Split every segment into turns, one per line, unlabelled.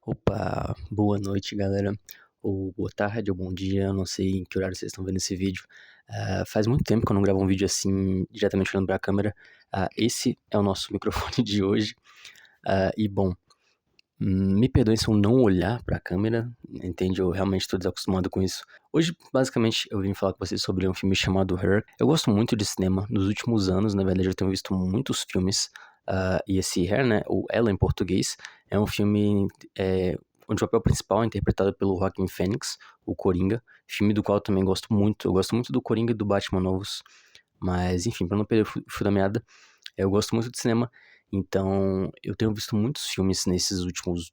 Opa, boa noite, galera. Ou boa tarde, ou bom dia, eu não sei em que horário vocês estão vendo esse vídeo. Faz muito tempo que eu não gravo um vídeo assim, diretamente olhando pra câmera. Esse é o nosso microfone de hoje. E bom, me perdoem se eu não olhar pra câmera, entende? Eu realmente tô desacostumado com isso. Hoje, basicamente, eu vim falar com vocês sobre um filme chamado Her. Eu gosto muito de cinema. Nos últimos anos, na verdade, eu tenho visto muitos filmes. E esse Her, né, ou Ela em português, é um filme onde o papel principal é interpretado pelo Joaquin Phoenix, o Coringa. Filme do qual eu também gosto muito. Eu gosto muito do Coringa e do Batman novos. Mas, enfim, pra não perder o fio da meada, eu gosto muito de cinema. Então, eu tenho visto muitos filmes nesses últimos,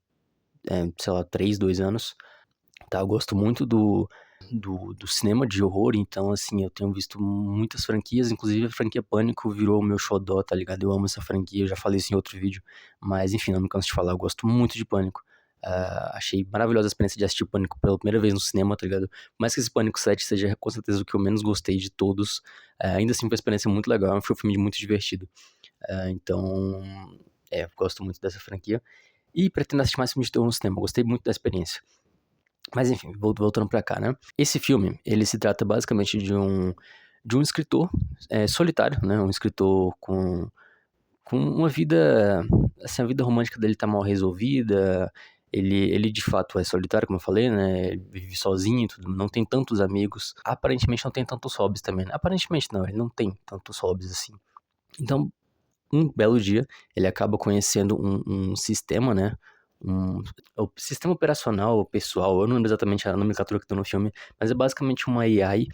sei lá, 3, 2 anos, tá? Eu gosto muito do cinema de horror, então, assim, eu tenho visto muitas franquias, inclusive a franquia Pânico virou o meu xodó, tá ligado? Eu amo essa franquia, eu já falei isso em outro vídeo, mas, enfim, não me canso de falar, eu gosto muito de Pânico. Achei maravilhosa a experiência de assistir Pânico pela primeira vez no cinema, tá ligado? Por mais que esse Pânico 7 seja com certeza o que eu menos gostei de todos, ainda assim foi uma experiência muito legal, foi um filme muito divertido. Então, eu gosto muito dessa franquia. E pretendo assistir mais filmes de terror no cinema. Gostei muito da experiência. Mas enfim, voltando pra cá, né? Esse filme, ele se trata basicamente de um escritor solitário, né? Um escritor com uma vida, assim, a vida romântica dele tá mal resolvida. Ele de fato é solitário, como eu falei, né? Ele vive sozinho, e tudo, não tem tantos amigos. Aparentemente não tem tantos hobbies também, né? Aparentemente não, ele não tem tantos hobbies assim. Então, um belo dia, ele acaba conhecendo um sistema, né? Um, o sistema operacional pessoal, eu não lembro exatamente a nomenclatura que tem no filme, mas é basicamente uma AI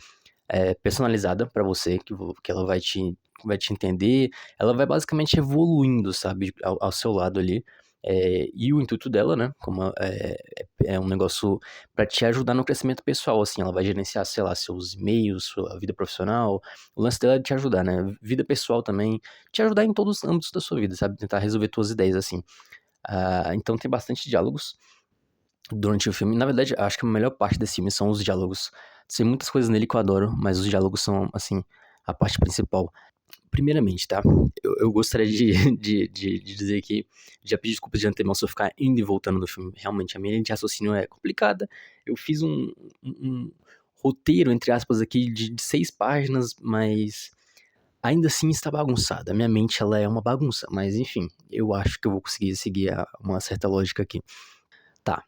personalizada pra você, que ela vai te entender, ela vai basicamente evoluindo, sabe, ao seu lado ali. E o intuito dela, né, como é um negócio pra te ajudar no crescimento pessoal, assim, ela vai gerenciar, sei lá, seus e-mails, sua vida profissional, o lance dela é te ajudar, né, vida pessoal também, te ajudar em todos os âmbitos da sua vida, sabe, tentar resolver tuas ideias, assim. Então tem bastante diálogos durante o filme. Na verdade, acho que a melhor parte desse filme são os diálogos. Tem muitas coisas nele que eu adoro, mas os diálogos são, assim, a parte principal. Primeiramente, tá? Eu gostaria de dizer que já pedi desculpas de antemão se eu ficar indo e voltando no filme. Realmente, a minha linha de raciocínio é complicada. Eu fiz um roteiro, entre aspas, aqui de 6 páginas, mas ainda assim está bagunçada. A minha mente, ela é uma bagunça. Mas, enfim, eu acho que eu vou conseguir seguir uma certa lógica aqui. Tá,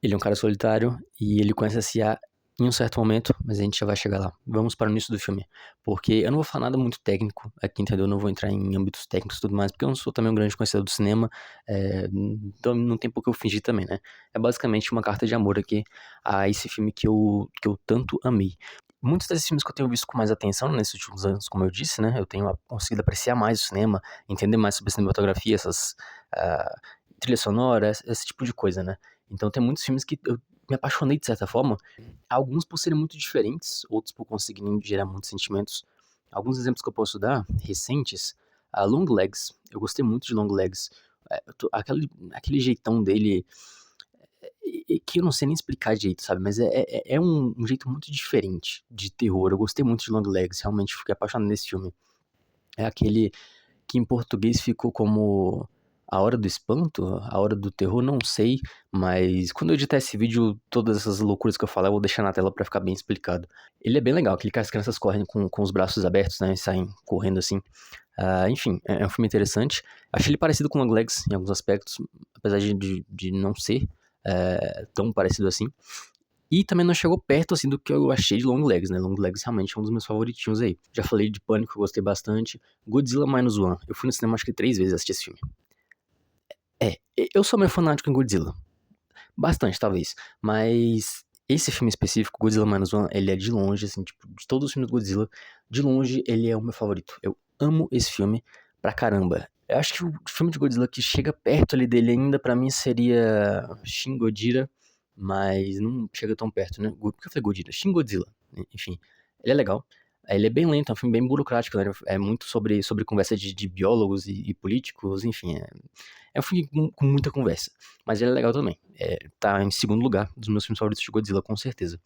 ele é um cara solitário e ele conhece a CIA em um certo momento, mas a gente já vai chegar lá. Vamos para o início do filme. Porque eu não vou falar nada muito técnico aqui, entendeu? Eu não vou entrar em âmbitos técnicos e tudo mais, porque eu não sou também um grande conhecedor do cinema, então não tem por que eu fingir também, né? É basicamente uma carta de amor aqui a esse filme que eu tanto amei. Muitos desses filmes que eu tenho visto com mais atenção nesses últimos anos, como eu disse, né? Eu tenho conseguido apreciar mais o cinema, entender mais sobre cinematografia, essas ah, trilha sonora, esse tipo de coisa, né? Então tem muitos filmes que eu me apaixonei de certa forma, alguns por serem muito diferentes, outros por conseguirem gerar muitos sentimentos. Alguns exemplos que eu posso dar, recentes, a Long Legs, eu gostei muito de Long Legs. Aquele jeitão dele, que eu não sei nem explicar direito, sabe? Mas é um jeito muito diferente de terror. Eu gostei muito de Long Legs, realmente fiquei apaixonado nesse filme. É aquele que em português ficou como A Hora do Espanto, A Hora do Terror, não sei, mas quando eu editar esse vídeo, todas essas loucuras que eu falar, eu vou deixar na tela pra ficar bem explicado. Ele é bem legal, aquele que as crianças correm com os braços abertos, né, e saem correndo assim. Enfim, é um filme interessante. Achei ele parecido com Longlegs em alguns aspectos, apesar de não ser tão parecido assim. E também não chegou perto, assim, do que eu achei de Long Legs, né? Long Legs realmente é um dos meus favoritinhos aí. Já falei de Pânico, eu gostei bastante. Godzilla Minus One. Eu fui no cinema acho que 3 vezes assistir esse filme. Eu sou meio fanático em Godzilla. Bastante, talvez. Mas esse filme específico, Godzilla Minus One, ele é de longe, assim, tipo, de todos os filmes do Godzilla, de longe ele é o meu favorito. Eu amo esse filme pra caramba. Eu acho que o filme de Godzilla que chega perto ali dele ainda, pra mim, seria Shin Godzilla, mas não chega tão perto, né? Por que eu falei Godzilla? Shin Godzilla, né? Enfim. Ele é legal. Ele é bem lento, é um filme bem burocrático, né? É muito sobre conversa de biólogos e políticos, enfim. É um filme com muita conversa. Mas ele é legal também. Tá em segundo lugar dos meus filmes favoritos de Godzilla, com certeza.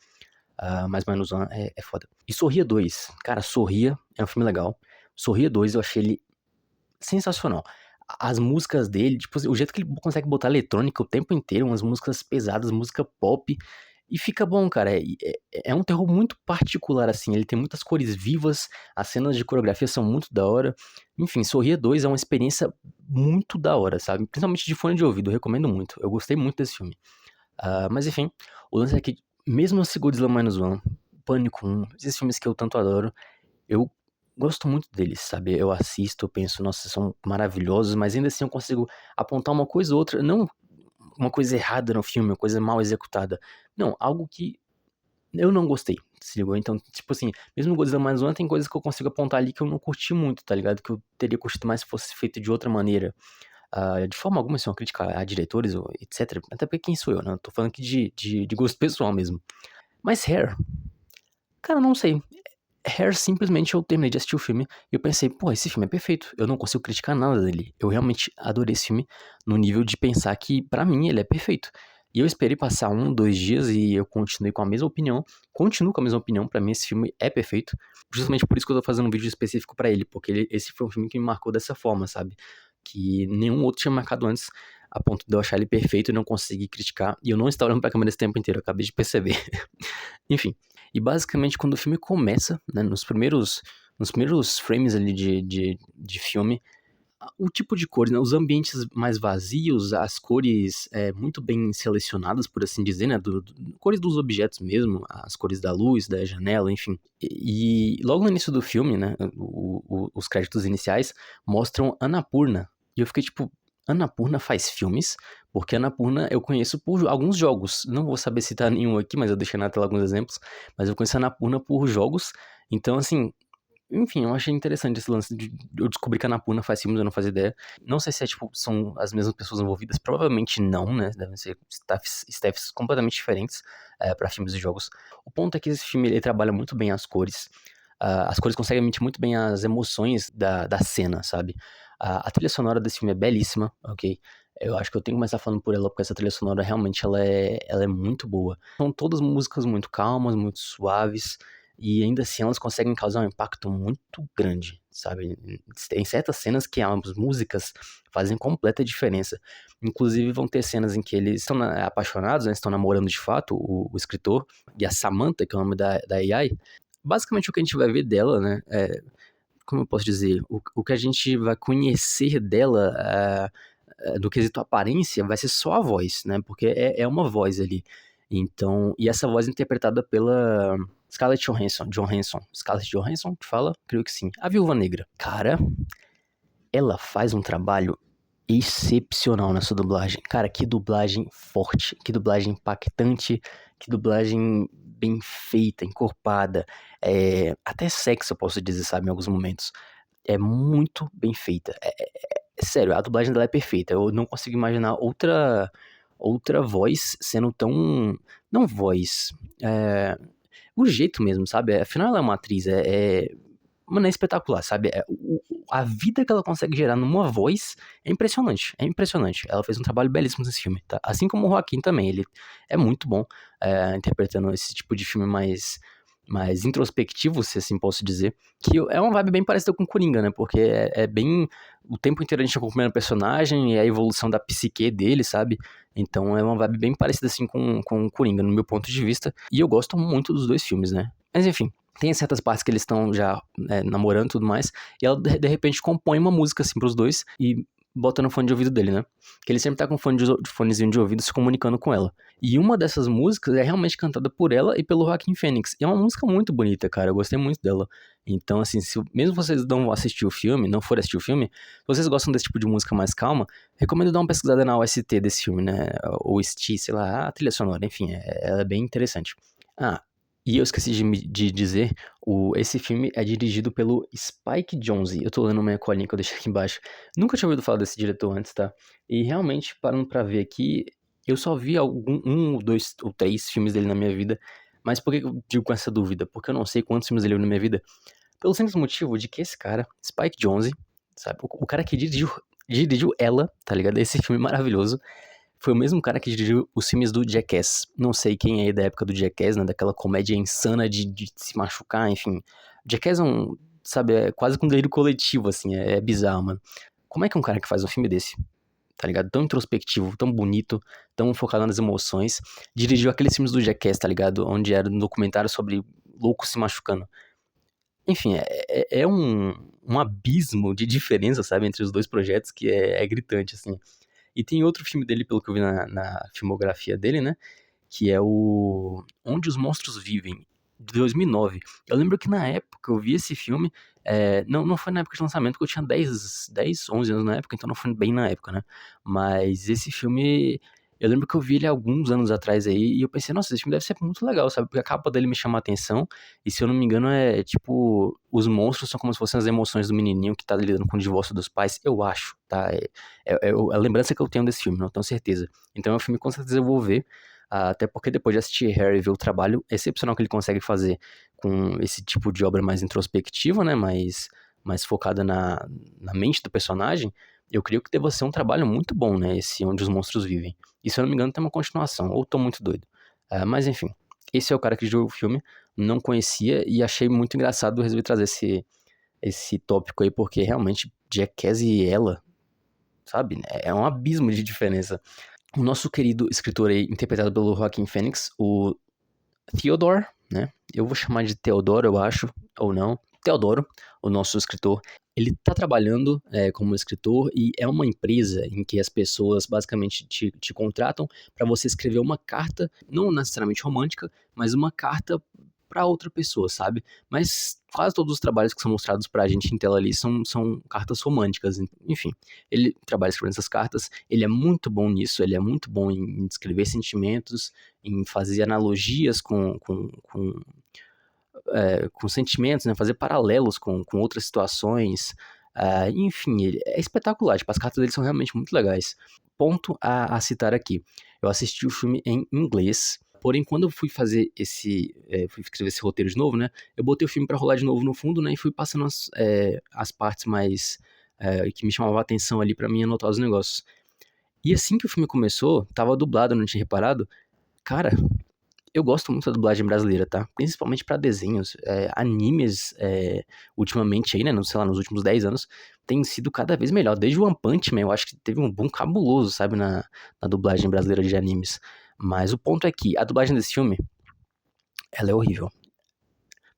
Mas Minus One é foda. E Sorria 2. Cara, Sorria é um filme legal. Sorria 2 eu achei ele sensacional. as músicas dele, tipo, o jeito que ele consegue botar eletrônica o tempo inteiro, umas músicas pesadas, música pop, e fica bom, cara. É um terror muito particular, assim. Ele tem muitas cores vivas, as cenas de coreografia são muito da hora. Enfim, Sorria 2 é uma experiência muito da hora, sabe? Principalmente de fone de ouvido, eu recomendo muito. Eu gostei muito desse filme. Mas enfim, o lance é que, mesmo esse Godzilla Minus One, Pânico 1, esses filmes que eu tanto adoro, eu gosto muito deles, sabe? Eu assisto, eu penso, nossa, são maravilhosos, mas ainda assim eu consigo apontar uma coisa ou outra, não uma coisa errada no filme, uma coisa mal executada. Não, algo que eu não gostei, se ligou? Então, tipo assim, mesmo no Godzilla Mais One tem coisas que eu consigo apontar ali que eu não curti muito, tá ligado? Que eu teria curtido mais se fosse feito de outra maneira. De forma alguma, isso é uma crítica a diretores, ou etc. Até porque quem sou eu, né? Eu tô falando aqui de gosto pessoal mesmo. Mas Hair, cara, não sei. Hair, simplesmente eu terminei de assistir o filme e eu pensei, pô, esse filme é perfeito. Eu não consigo criticar nada dele. Eu realmente adorei esse filme no nível de pensar que, pra mim, ele é perfeito. E eu esperei passar 2 dias e eu continuei com a mesma opinião. Continuo com a mesma opinião, pra mim esse filme é perfeito. Justamente por isso que eu tô fazendo um vídeo específico pra ele, porque esse foi um filme que me marcou dessa forma, sabe? Que nenhum outro tinha marcado antes, a ponto de eu achar ele perfeito e não conseguir criticar. E eu não estava olhando pra câmera esse tempo inteiro, eu acabei de perceber. Enfim, e basicamente quando o filme começa, né, nos primeiros frames ali de filme, o tipo de cores, né, os ambientes mais vazios, as cores muito bem selecionadas, por assim dizer, né, cores dos objetos mesmo, as cores da luz, da janela, enfim. E logo no início do filme, né, os créditos iniciais mostram Annapurna. E eu fiquei tipo, Annapurna faz filmes? Porque Annapurna eu conheço por alguns jogos. Não vou saber citar nenhum aqui, mas eu deixei na tela alguns exemplos. Mas eu conheço a Annapurna por jogos. Então, assim, enfim, eu achei interessante esse lance de eu descobrir que a Annapurna faz filmes, eu não fazia ideia. Não sei se tipo, são as mesmas pessoas envolvidas, provavelmente não, né? Devem ser staffs completamente diferentes pra filmes e jogos. O ponto é que esse filme ele trabalha muito bem as cores. As cores conseguem emitir muito bem as emoções da cena, sabe? A trilha sonora desse filme é belíssima, ok? Eu acho que eu tenho que começar falando por ela, porque essa trilha sonora realmente ela é muito boa. São todas músicas muito calmas, muito suaves. E ainda assim elas conseguem causar um impacto muito grande, sabe? Tem certas cenas que as músicas fazem completa diferença. Inclusive vão ter cenas em que eles estão apaixonados, né? Estão namorando de fato, o escritor, e a Samantha, que é o nome da AI. Basicamente o que a gente vai ver dela, né? Como eu posso dizer? O que a gente vai conhecer dela do quesito aparência vai ser só a voz, né? Porque é uma voz ali. Então, e essa voz é interpretada pela Scarlett Johansson. Scarlett Johansson, que fala? Creio que sim. A Viúva Negra. Cara, ela faz um trabalho excepcional nessa dublagem. Cara, que dublagem forte, que dublagem impactante, que dublagem bem feita, encorpada. Até sexy, eu posso dizer, sabe, em alguns momentos. É muito bem feita. Sério, a dublagem dela é perfeita. Eu não consigo imaginar outra voz sendo tão. Não voz. O jeito mesmo, sabe? Afinal, ela é uma atriz. Mano, é espetacular, sabe? A vida que ela consegue gerar numa voz é impressionante. É impressionante. Ela fez um trabalho belíssimo nesse filme, tá? Assim como o Joaquin também. Ele é muito bom interpretando esse tipo de filme mais introspectivo, se assim posso dizer. Que é uma vibe bem parecida com Coringa, né? Porque é bem. O tempo inteiro a gente acompanhando o personagem e a evolução da psique dele, sabe? Então é uma vibe bem parecida assim com Coringa, no meu ponto de vista. E eu gosto muito dos dois filmes, né? Mas enfim. Tem certas partes que eles estão já namorando e tudo mais, e ela de repente compõe uma música assim pros dois e bota no fone de ouvido dele, né? Que ele sempre tá com fonezinho de ouvido se comunicando com ela. E uma dessas músicas é realmente cantada por ela e pelo Joaquin Phoenix. E é uma música muito bonita, cara. Eu gostei muito dela. Então, assim, mesmo vocês não assistir o filme, não forem assistir o filme, se vocês gostam desse tipo de música mais calma, recomendo dar uma pesquisada na OST desse filme, né? Ou ST, sei lá, a trilha sonora, enfim, ela é bem interessante. E eu esqueci de dizer, esse filme é dirigido pelo Spike Jonze. Eu tô lendo uma colinha que eu deixei aqui embaixo. Nunca tinha ouvido falar desse diretor antes, tá? E realmente, parando pra ver aqui, eu só vi um, dois ou três filmes dele na minha vida. Mas por que eu digo com essa dúvida? Porque eu não sei quantos filmes ele viu na minha vida. Pelo simples motivo de que esse cara, Spike Jonze, sabe? O cara que dirigiu ela, tá ligado? Esse filme maravilhoso. Foi o mesmo cara que dirigiu os filmes do Jackass. Não sei quem é aí da época do Jackass, né? Daquela comédia insana de se machucar, enfim. Jackass é sabe, é quase que um delírio coletivo, assim, é bizarro, mano. como é que um cara que faz um filme desse, tá ligado? Tão introspectivo, tão bonito, tão focado nas emoções, dirigiu aqueles filmes do Jackass, tá ligado? Onde era um documentário sobre loucos se machucando. Enfim, é um abismo de diferença, sabe, entre os dois projetos que é gritante, assim. E tem outro filme dele, pelo que eu vi na filmografia dele, né? Que é o Onde os Monstros Vivem, de 2009. Eu lembro que na época eu vi esse filme, não foi na época de lançamento, porque eu tinha 11 anos na época, então não foi bem na época, né? Mas esse filme, eu lembro que eu vi ele alguns anos atrás aí, e eu pensei, nossa, esse filme deve ser muito legal, sabe? Porque a capa dele me chama a atenção, e se eu não me engano tipo, os monstros são como se fossem as emoções do menininho que tá lidando com o divórcio dos pais, eu acho, tá? É a lembrança que eu tenho desse filme, não tenho certeza. Então é um filme que com certeza eu vou ver, até porque depois de assistir Harry e ver o trabalho excepcional que ele consegue fazer com esse tipo de obra mais introspectiva, né, mais focada na mente do personagem, eu creio que deva ser um trabalho muito bom, né, esse Onde os Monstros Vivem. E se eu não me engano tem uma continuação, ou tô muito doido. Mas enfim, esse é o cara que jogou o filme, não conhecia e achei muito engraçado, resolvi trazer esse tópico aí, porque realmente Jackass e ela, sabe, né, é um abismo de diferença. O nosso querido escritor aí, interpretado pelo Joaquin Phoenix, o Theodore, né? Eu vou chamar de Teodoro, eu acho, ou não. Teodoro, o nosso escritor, ele tá trabalhando como escritor e é uma empresa em que as pessoas basicamente te contratam para você escrever uma carta, não necessariamente romântica, mas uma carta para outra pessoa, sabe? Mas quase todos os trabalhos que são mostrados pra gente em tela ali são cartas românticas, enfim. Ele trabalha escrevendo essas cartas, ele é muito bom nisso, ele é muito bom em descrever sentimentos, em fazer analogias com sentimentos, né? Fazer paralelos com outras situações. Enfim, ele é espetacular. Tipo, as cartas dele são realmente muito legais. Ponto a citar aqui. Eu assisti o filme em inglês. Porém, quando eu fui fazer fui escrever esse roteiro de novo, né? Eu botei o filme pra rolar de novo no fundo, né? E fui passando as partes mais que me chamavam a atenção ali pra mim anotar os negócios. E assim que o filme começou, tava dublado, eu não tinha reparado. Cara, eu gosto muito da dublagem brasileira, tá? Principalmente pra desenhos. Animes, ultimamente aí, né? Sei lá, nos últimos 10 anos, tem sido cada vez melhor. Desde o One Punch Man, eu acho que teve um boom cabuloso, sabe? Na dublagem brasileira de animes. Mas o ponto é que a dublagem desse filme, ela é horrível.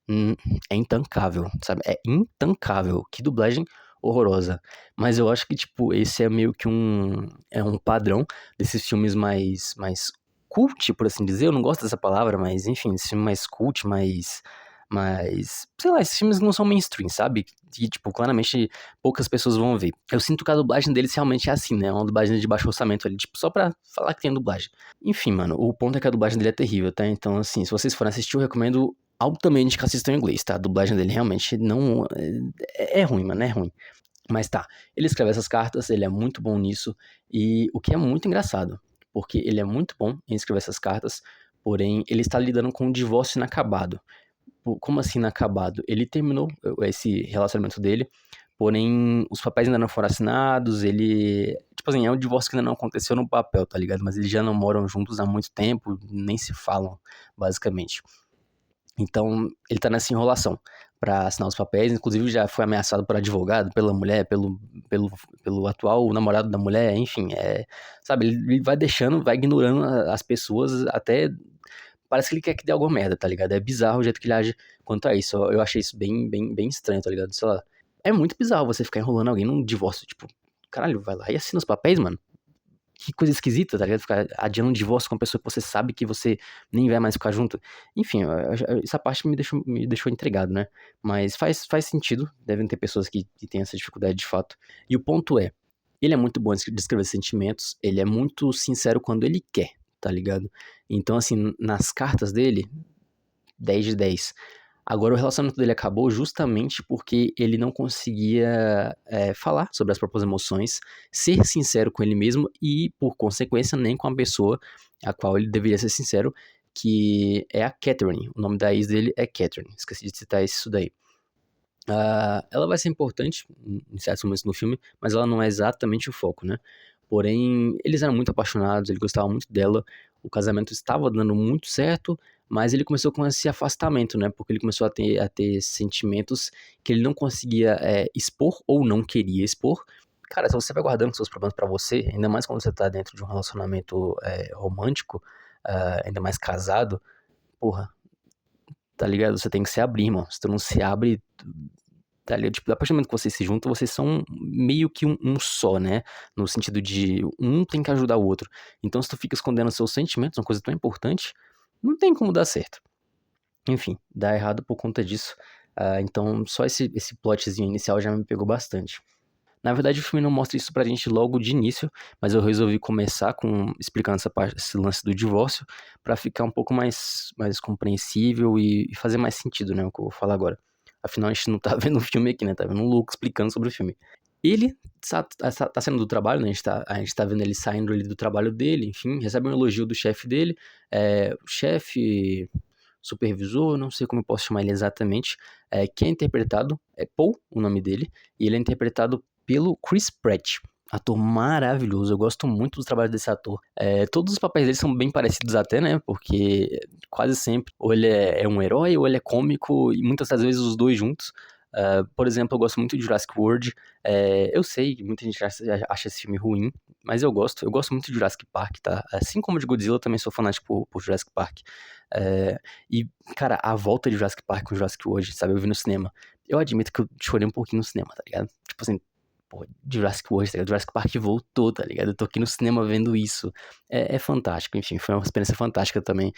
Hum, É intancável, sabe? É intancável. Que dublagem horrorosa. Mas eu acho que, tipo, esse é meio que um padrão desses filmes mais cult, por assim dizer. Eu não gosto dessa palavra, mas enfim, esse filme mais cult, sei lá, esses filmes não são mainstream, sabe? Que, tipo, claramente poucas pessoas vão ver. Eu sinto que a dublagem deles realmente é assim, né? É uma dublagem de baixo orçamento ali, tipo, só pra falar que tem dublagem. Enfim, mano, o ponto é que a dublagem dele é terrível, tá? Então, assim, se vocês forem assistir, eu recomendo altamente que assistam em inglês, tá? A dublagem dele realmente não. É ruim, mano, é ruim. Mas tá, ele escreve essas cartas, ele é muito bom nisso, e o que é muito engraçado, porque ele é muito bom em escrever essas cartas, porém ele está lidando com um divórcio inacabado. Como assim inacabado? Ele terminou esse relacionamento dele, porém os papéis ainda não foram assinados, ele. Tipo assim, é um divórcio que ainda não aconteceu no papel, tá ligado? Mas eles já não moram juntos há muito tempo, nem se falam, basicamente. Então, ele tá nessa enrolação pra assinar os papéis, inclusive já foi ameaçado por advogado, pela mulher, pelo atual namorado da mulher, enfim, sabe, ele vai deixando, vai ignorando as pessoas até parece que ele quer que dê alguma merda, tá ligado? É bizarro o jeito que ele age quanto a isso. Eu achei isso bem, bem, bem estranho, tá ligado? Sei lá. É muito bizarro você ficar enrolando alguém num divórcio, tipo, caralho, vai lá e assina os papéis, mano. Que coisa esquisita, tá ligado? Ficar adiando um divórcio com uma pessoa que você sabe que você nem vai mais ficar junto. Enfim, essa parte me deixou intrigado, né? Mas faz sentido. Devem ter pessoas que têm essa dificuldade de fato. E o ponto é, ele é muito bom em descrever sentimentos, ele é muito sincero quando ele quer, tá ligado? Então, assim, nas cartas dele, 10 de 10. Agora, o relacionamento dele acabou justamente porque ele não conseguia falar sobre as próprias emoções, ser sincero com ele mesmo e, por consequência, nem com a pessoa a qual ele deveria ser sincero, que é a Catherine. O nome da ex dele é Catherine. Esqueci de citar isso daí. Ela vai ser importante em certos momentos no filme, mas ela não é exatamente o foco, né? Porém, eles eram muito apaixonados, ele gostava muito dela, o casamento estava dando muito certo, mas ele começou com esse afastamento, né? Porque ele começou a ter sentimentos que ele não conseguia expor ou não queria expor. cara, se você vai guardando seus problemas pra você, ainda mais quando você tá dentro de um relacionamento romântico, ainda mais casado, porra, tá ligado? Você tem que se abrir, irmão. Se tu não se abre, tá ligado? Tipo, a partir do momento que vocês se juntam, vocês são meio que um só, né? No sentido de um tem que ajudar o outro. Então, se tu fica escondendo seus sentimentos, uma coisa tão importante, não tem como dar certo. Enfim, dá errado por conta disso. Então, só esse plotzinho inicial já me pegou bastante. Na verdade, o filme não mostra isso pra gente logo de início, mas eu resolvi começar explicando essa parte, esse lance do divórcio, pra ficar um pouco mais compreensível e fazer mais sentido, né, o que eu vou falar agora. Afinal, a gente não tá vendo um filme aqui, né, tá vendo um louco explicando sobre o filme. Ele tá saindo do trabalho, né, a gente tá vendo ele saindo ali do trabalho dele, enfim, recebe um elogio do chefe dele, o chefe, supervisor, não sei como eu posso chamar ele exatamente, que é interpretado, é Paul, o nome dele, e ele é interpretado pelo Chris Pratt. Ator maravilhoso, eu gosto muito do trabalho desse ator. Todos os papéis dele são bem parecidos até, né? Porque quase sempre, ou ele é um herói, ou ele é cômico, e muitas das vezes os dois juntos. Por exemplo, eu gosto muito de Jurassic World. Eu sei que muita gente acha esse filme ruim, mas eu gosto. Eu gosto muito de Jurassic Park, tá? Assim como de Godzilla, eu também sou fanático por Jurassic Park. E, cara, a volta de Jurassic Park com Jurassic World, sabe? Eu vi no cinema. Eu admito que eu chorei um pouquinho no cinema, tá ligado? Tipo assim, pô, Jurassic World, tá ligado? Jurassic Park voltou, tá ligado? Eu tô aqui no cinema vendo isso. É fantástico, enfim, foi uma experiência fantástica também.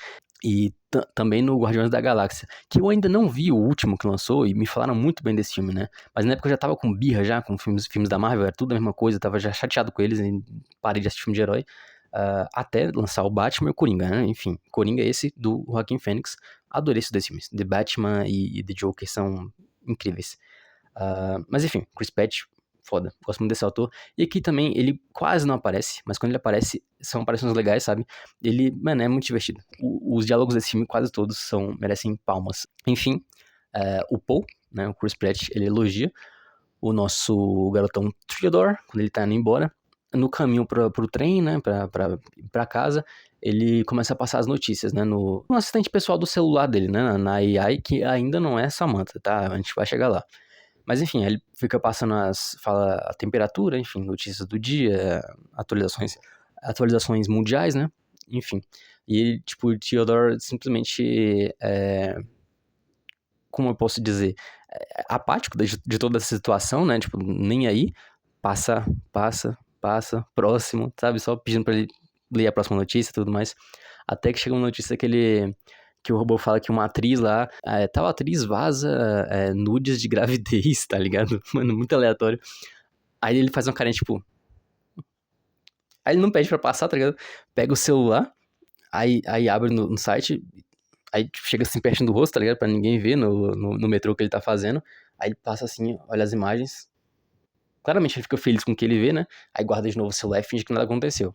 E também no Guardiões da Galáxia, que eu ainda não vi o último que lançou, e me falaram muito bem desse filme, né? Mas na época eu já tava com birra já, com filmes da Marvel, era tudo a mesma coisa, eu tava já chateado com eles, e parei de assistir filme de herói, até lançar o Batman e o Coringa, né? Enfim, Coringa é esse do Joaquin Phoenix. Adorei esses dois filmes. The Batman e The Joker são incríveis. Mas enfim, Chris Pratt, foda. Gosto muito desse autor. E aqui também, ele quase não aparece, mas quando ele aparece, são aparições legais, sabe? Ele, mano, é muito divertido. Os diálogos desse filme, quase todos, merecem palmas. Enfim, o Paul, né, o Chris Pratt, ele elogia o nosso garotão Theodore, quando ele tá indo embora. No caminho pro trem, né, pra casa, ele começa a passar as notícias, né, no assistente pessoal do celular dele, né, na AI, que ainda não é Samantha, tá? A gente vai chegar lá. Mas enfim, ele fica passando fala a temperatura, enfim, notícias do dia, atualizações mundiais, né? Enfim. E, tipo, o Theodore simplesmente, como eu posso dizer, apático de toda essa situação, né? Tipo, nem aí, passa, próximo, sabe? Só pedindo pra ele ler a próxima notícia e tudo mais. Até que chega uma notícia que o robô fala que uma atriz lá, tal atriz vaza nudes de gravidez, tá ligado? Mano, muito aleatório. Aí ele faz uma carinha, tipo... Aí ele não pede pra passar, tá ligado? Pega o celular, aí abre no site, aí tipo, chega assim pertinho do rosto, tá ligado? Pra ninguém ver no metrô que ele tá fazendo. Aí ele passa assim, olha as imagens. Claramente ele fica feliz com o que ele vê, né? Aí guarda de novo o celular e finge que nada aconteceu.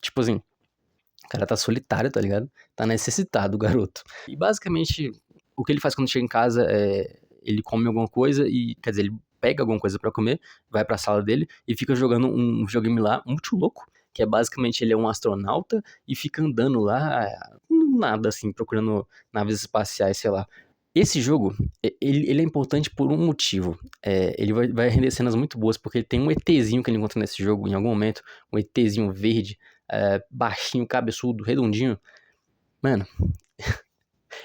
Tipo assim, o cara tá solitário, tá ligado? Tá necessitado, o garoto. E basicamente, o que ele faz quando chega em casa é... Ele come alguma coisa e... Quer dizer, ele pega alguma coisa pra comer, vai pra sala dele e fica jogando um videogame lá, muito louco. Que é basicamente, ele é um astronauta e fica andando lá, nada assim, procurando naves espaciais, sei lá. Esse jogo, ele é importante por um motivo. Ele vai render cenas muito boas, porque ele tem um ETzinho que ele encontra nesse jogo, em algum momento. Um ETzinho verde, baixinho, cabeçudo, redondinho. Mano,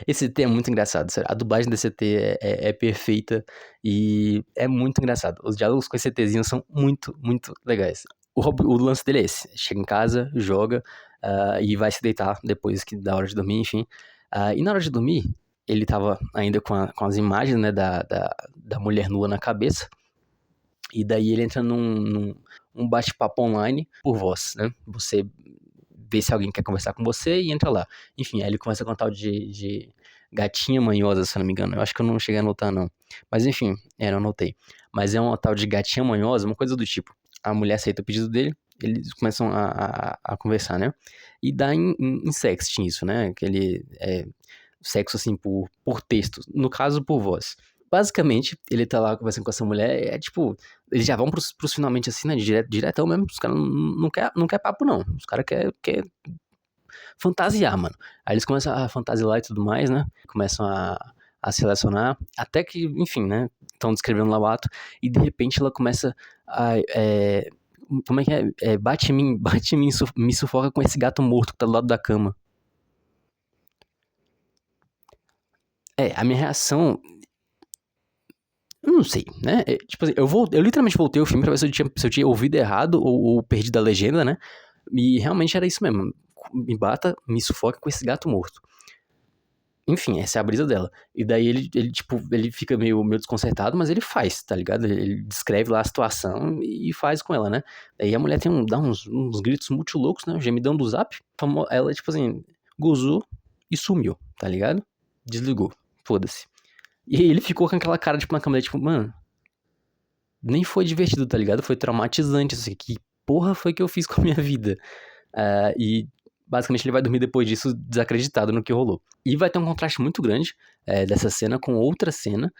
esse ET é muito engraçado, sério. A dublagem desse ET é perfeita e é muito engraçado. Os diálogos com esse ETzinho são muito, muito legais. O lance dele é esse. Chega em casa, joga e vai se deitar depois que da hora de dormir, enfim. E na hora de dormir, ele tava ainda com as imagens, né, da mulher nua na cabeça. E daí ele entra num bate-papo online por voz, né? Você vê se alguém quer conversar com você e entra lá. Enfim, aí ele começa com um tal de gatinha manhosa, se eu não me engano. Eu acho que eu não cheguei a anotar, não. Mas enfim, não anotei. Mas é uma tal de gatinha manhosa, uma coisa do tipo. A mulher aceita o pedido dele, eles começam a conversar, né? E dá em sexting isso, né? Aquele sexo assim por texto. No caso, por voz. Basicamente, ele tá lá conversando com essa mulher, tipo, eles já vão pros finalmente assim, né, diretão mesmo, os caras não quer papo não, os caras quer fantasiar, mano. Aí eles começam a fantasiar e tudo mais, né, começam a se relacionar, até que, enfim, né, estão descrevendo lá o ato, e de repente ela começa a Como é que é? Bate em mim, bate em mim, me sufoca com esse gato morto que tá do lado da cama. A minha reação, eu não sei, né? Tipo assim, eu literalmente voltei o filme pra ver se eu tinha ouvido errado ou perdido a legenda, né? E realmente era isso mesmo. Me bata, me sufoca com esse gato morto. Enfim, essa é a brisa dela. E daí tipo, ele fica meio desconcertado, mas ele faz, tá ligado? Ele descreve lá a situação e faz com ela, né? Daí a mulher dá uns gritos muito loucos, né? O gemidão do Zap. Ela, tipo assim, gozou e sumiu, tá ligado? Desligou. Foda-se. E aí ele ficou com aquela cara, tipo, na câmera, tipo, mano, nem foi divertido, tá ligado? Foi traumatizante, assim, que porra foi que eu fiz com a minha vida? E basicamente ele vai dormir depois disso desacreditado no que rolou. E vai ter um contraste muito grande dessa cena com outra cena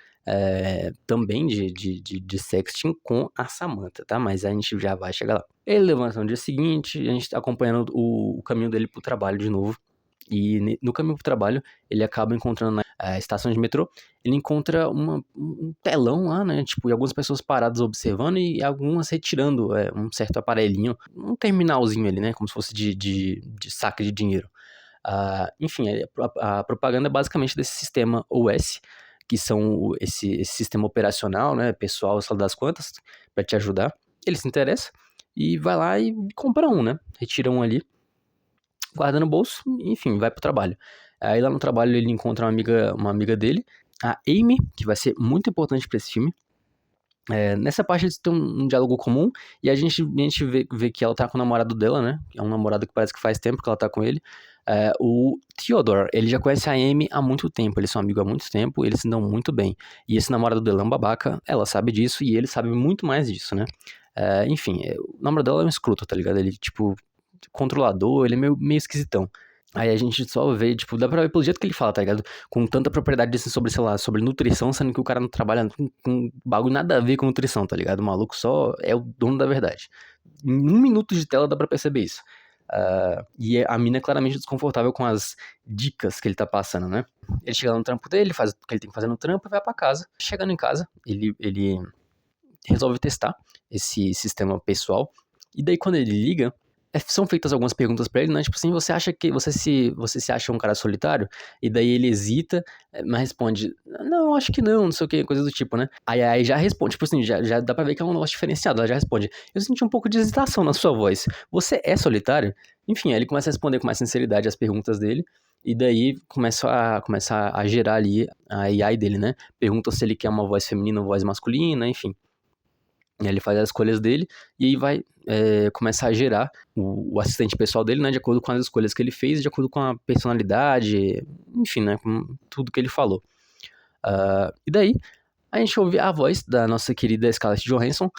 também de sexting com a Samantha, tá? Mas a gente já vai chegar lá. Ele levanta no dia seguinte, a gente tá acompanhando o caminho dele pro trabalho de novo. E no caminho pro trabalho, ele acaba encontrando na estação de metrô, ele encontra um telão lá, né? Tipo, e algumas pessoas paradas observando e algumas retirando um certo aparelhinho, um terminalzinho ali, né? Como se fosse de saque de dinheiro. Enfim, a propaganda é basicamente desse sistema OS, que são esse sistema operacional, né? Pessoal, sei lá das quantas, pra te ajudar. Ele se interessa e vai lá e compra um, né? Retira um ali, guarda no bolso, enfim, vai pro trabalho. Aí lá no trabalho ele encontra uma amiga dele, a Amy, que vai ser muito importante pra esse filme. Nessa parte eles têm um diálogo comum e a gente vê que ela tá com o namorado dela, né? É um namorado que parece que faz tempo que ela tá com ele. O Theodore, ele já conhece a Amy há muito tempo, eles são amigos há muito tempo, eles se dão muito bem. E esse namorado dela é um babaca, ela sabe disso e ele sabe muito mais disso, né? Enfim, o namorado dela é um escroto, tá ligado? Ele, tipo, controlador, ele é meio esquisitão. Aí a gente só vê, tipo, dá pra ver pelo jeito que ele fala, tá ligado? Com tanta propriedade assim, sobre, sei lá, sobre nutrição, sendo que o cara não trabalha com bagulho nada a ver com nutrição, tá ligado? O maluco só é o dono da verdade. Em 1 minuto de tela dá pra perceber isso. E a mina é claramente desconfortável com as dicas que ele tá passando, né? Ele chega lá no trampo dele, faz o que ele tem que fazer no trampo e vai pra casa. Chegando em casa, ele resolve testar esse sistema pessoal. E daí quando ele liga, são feitas algumas perguntas pra ele, né? Tipo assim, você se acha um cara solitário? E daí ele hesita, mas responde, não, acho que não sei o que, coisa do tipo, né? Aí já responde, tipo assim, já dá pra ver que é um negócio diferenciado. Ela já responde, eu senti um pouco de hesitação na sua voz. Você é solitário? Enfim, aí ele começa a responder com mais sinceridade as perguntas dele. E daí começa a gerar ali a AI dele, né? Pergunta se ele quer uma voz feminina ou voz masculina, enfim. Ele faz as escolhas dele e aí vai começar a gerar o assistente pessoal dele, né, de acordo com as escolhas que ele fez, de acordo com a personalidade, enfim, né, com tudo que ele falou. E daí, a gente ouve a voz da nossa querida Scarlett Johansson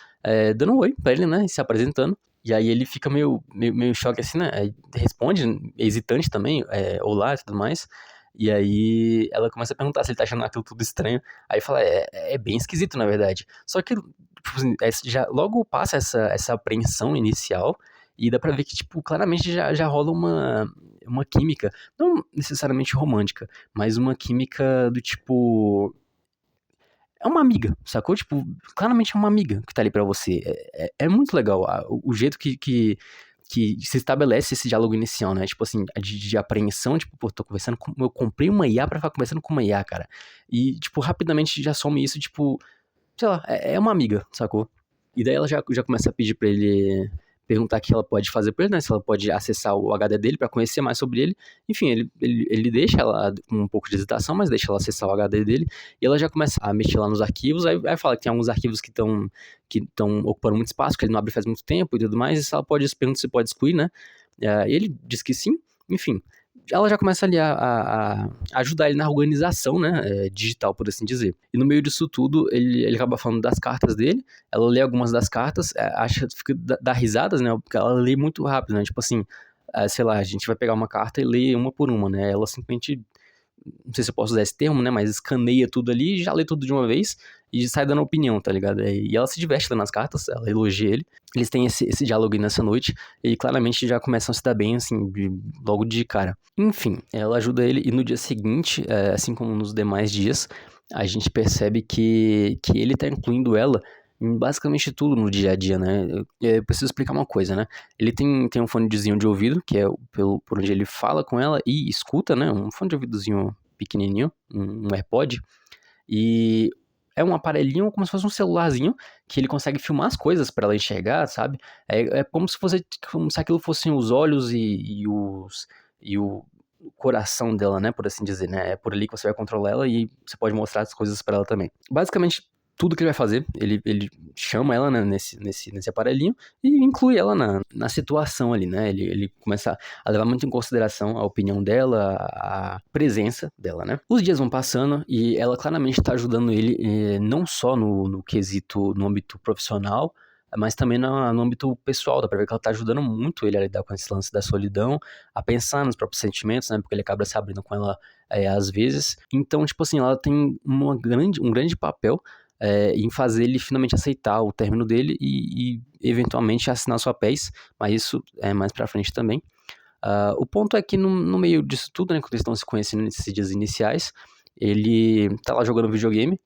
dando um oi pra ele, né, se apresentando. E aí ele fica meio em choque assim, né, responde, hesitante também, olá e tudo mais. E aí ela começa a perguntar se ele tá achando aquilo tudo estranho. Aí fala, é bem esquisito, na verdade. Só que, tipo assim, já logo passa essa apreensão inicial e dá pra ver que, tipo, claramente já rola uma química, não necessariamente romântica, mas uma química do tipo, é uma amiga, sacou? Tipo, claramente é uma amiga que tá ali pra você. É muito legal o jeito que se estabelece esse diálogo inicial, né? Tipo assim, de apreensão, tipo, pô, tô conversando com. Eu comprei uma IA pra ficar conversando com uma IA, cara. E, tipo, rapidamente já some isso, tipo, sei lá, é uma amiga, sacou? E daí ela já começa a pedir pra ele perguntar o que ela pode fazer pra ele, né? Se ela pode acessar o HD dele pra conhecer mais sobre ele. Enfim, ele deixa ela com um pouco de hesitação, mas deixa ela acessar o HD dele. E ela já começa a mexer lá nos arquivos. Aí fala que tem alguns arquivos que estão ocupando muito espaço, que ele não abre faz muito tempo e tudo mais. E se ela pergunta se pode excluir, né? Ele diz que sim. Enfim, ela já começa ali a ajudar ele na organização, né, digital, por assim dizer. E no meio disso tudo, ele acaba falando das cartas dele, ela lê algumas das cartas, dá risadas, né, porque ela lê muito rápido, né, tipo assim, sei lá, a gente vai pegar uma carta e lê uma por uma, né, ela simplesmente, não sei se eu posso usar esse termo, né, mas escaneia tudo ali, já lê tudo de uma vez e sai dando opinião, tá ligado? E ela se diverte lendo as cartas, ela elogia ele. Eles têm esse diálogo aí nessa noite e claramente já começam a se dar bem, assim, logo de cara. Enfim, ela ajuda ele e no dia seguinte, assim como nos demais dias, a gente percebe que ele tá incluindo ela em basicamente tudo no dia a dia, né? Eu preciso explicar uma coisa, né? Ele tem um fonezinho de ouvido, que é por onde ele fala com ela e escuta, né? Um fone de ouvidozinho pequenininho, um AirPod. E é um aparelhinho como se fosse um celularzinho que ele consegue filmar as coisas pra ela enxergar, sabe? É como se fosse como se aquilo fossem os olhos e o coração dela, né? Por assim dizer, né? É por ali que você vai controlar ela e você pode mostrar as coisas pra ela também. Basicamente, tudo que ele vai fazer, ele chama ela, né, nesse aparelhinho e inclui ela na situação ali, né? Ele começa a levar muito em consideração a opinião dela, a presença dela, né? Os dias vão passando e ela claramente tá ajudando ele, não só no quesito, no âmbito profissional, mas também no âmbito pessoal. Dá pra ver que ela tá ajudando muito ele a lidar com esse lance da solidão, a pensar nos próprios sentimentos, né? Porque ele acaba se abrindo com ela às vezes. Então, tipo assim, ela tem um grande papel em fazer ele finalmente aceitar o término dele e eventualmente assinar sua PES, mas isso é mais pra frente também. O ponto é que no meio disso tudo, né, quando eles estão se conhecendo nesses dias iniciais, ele tá lá jogando videogame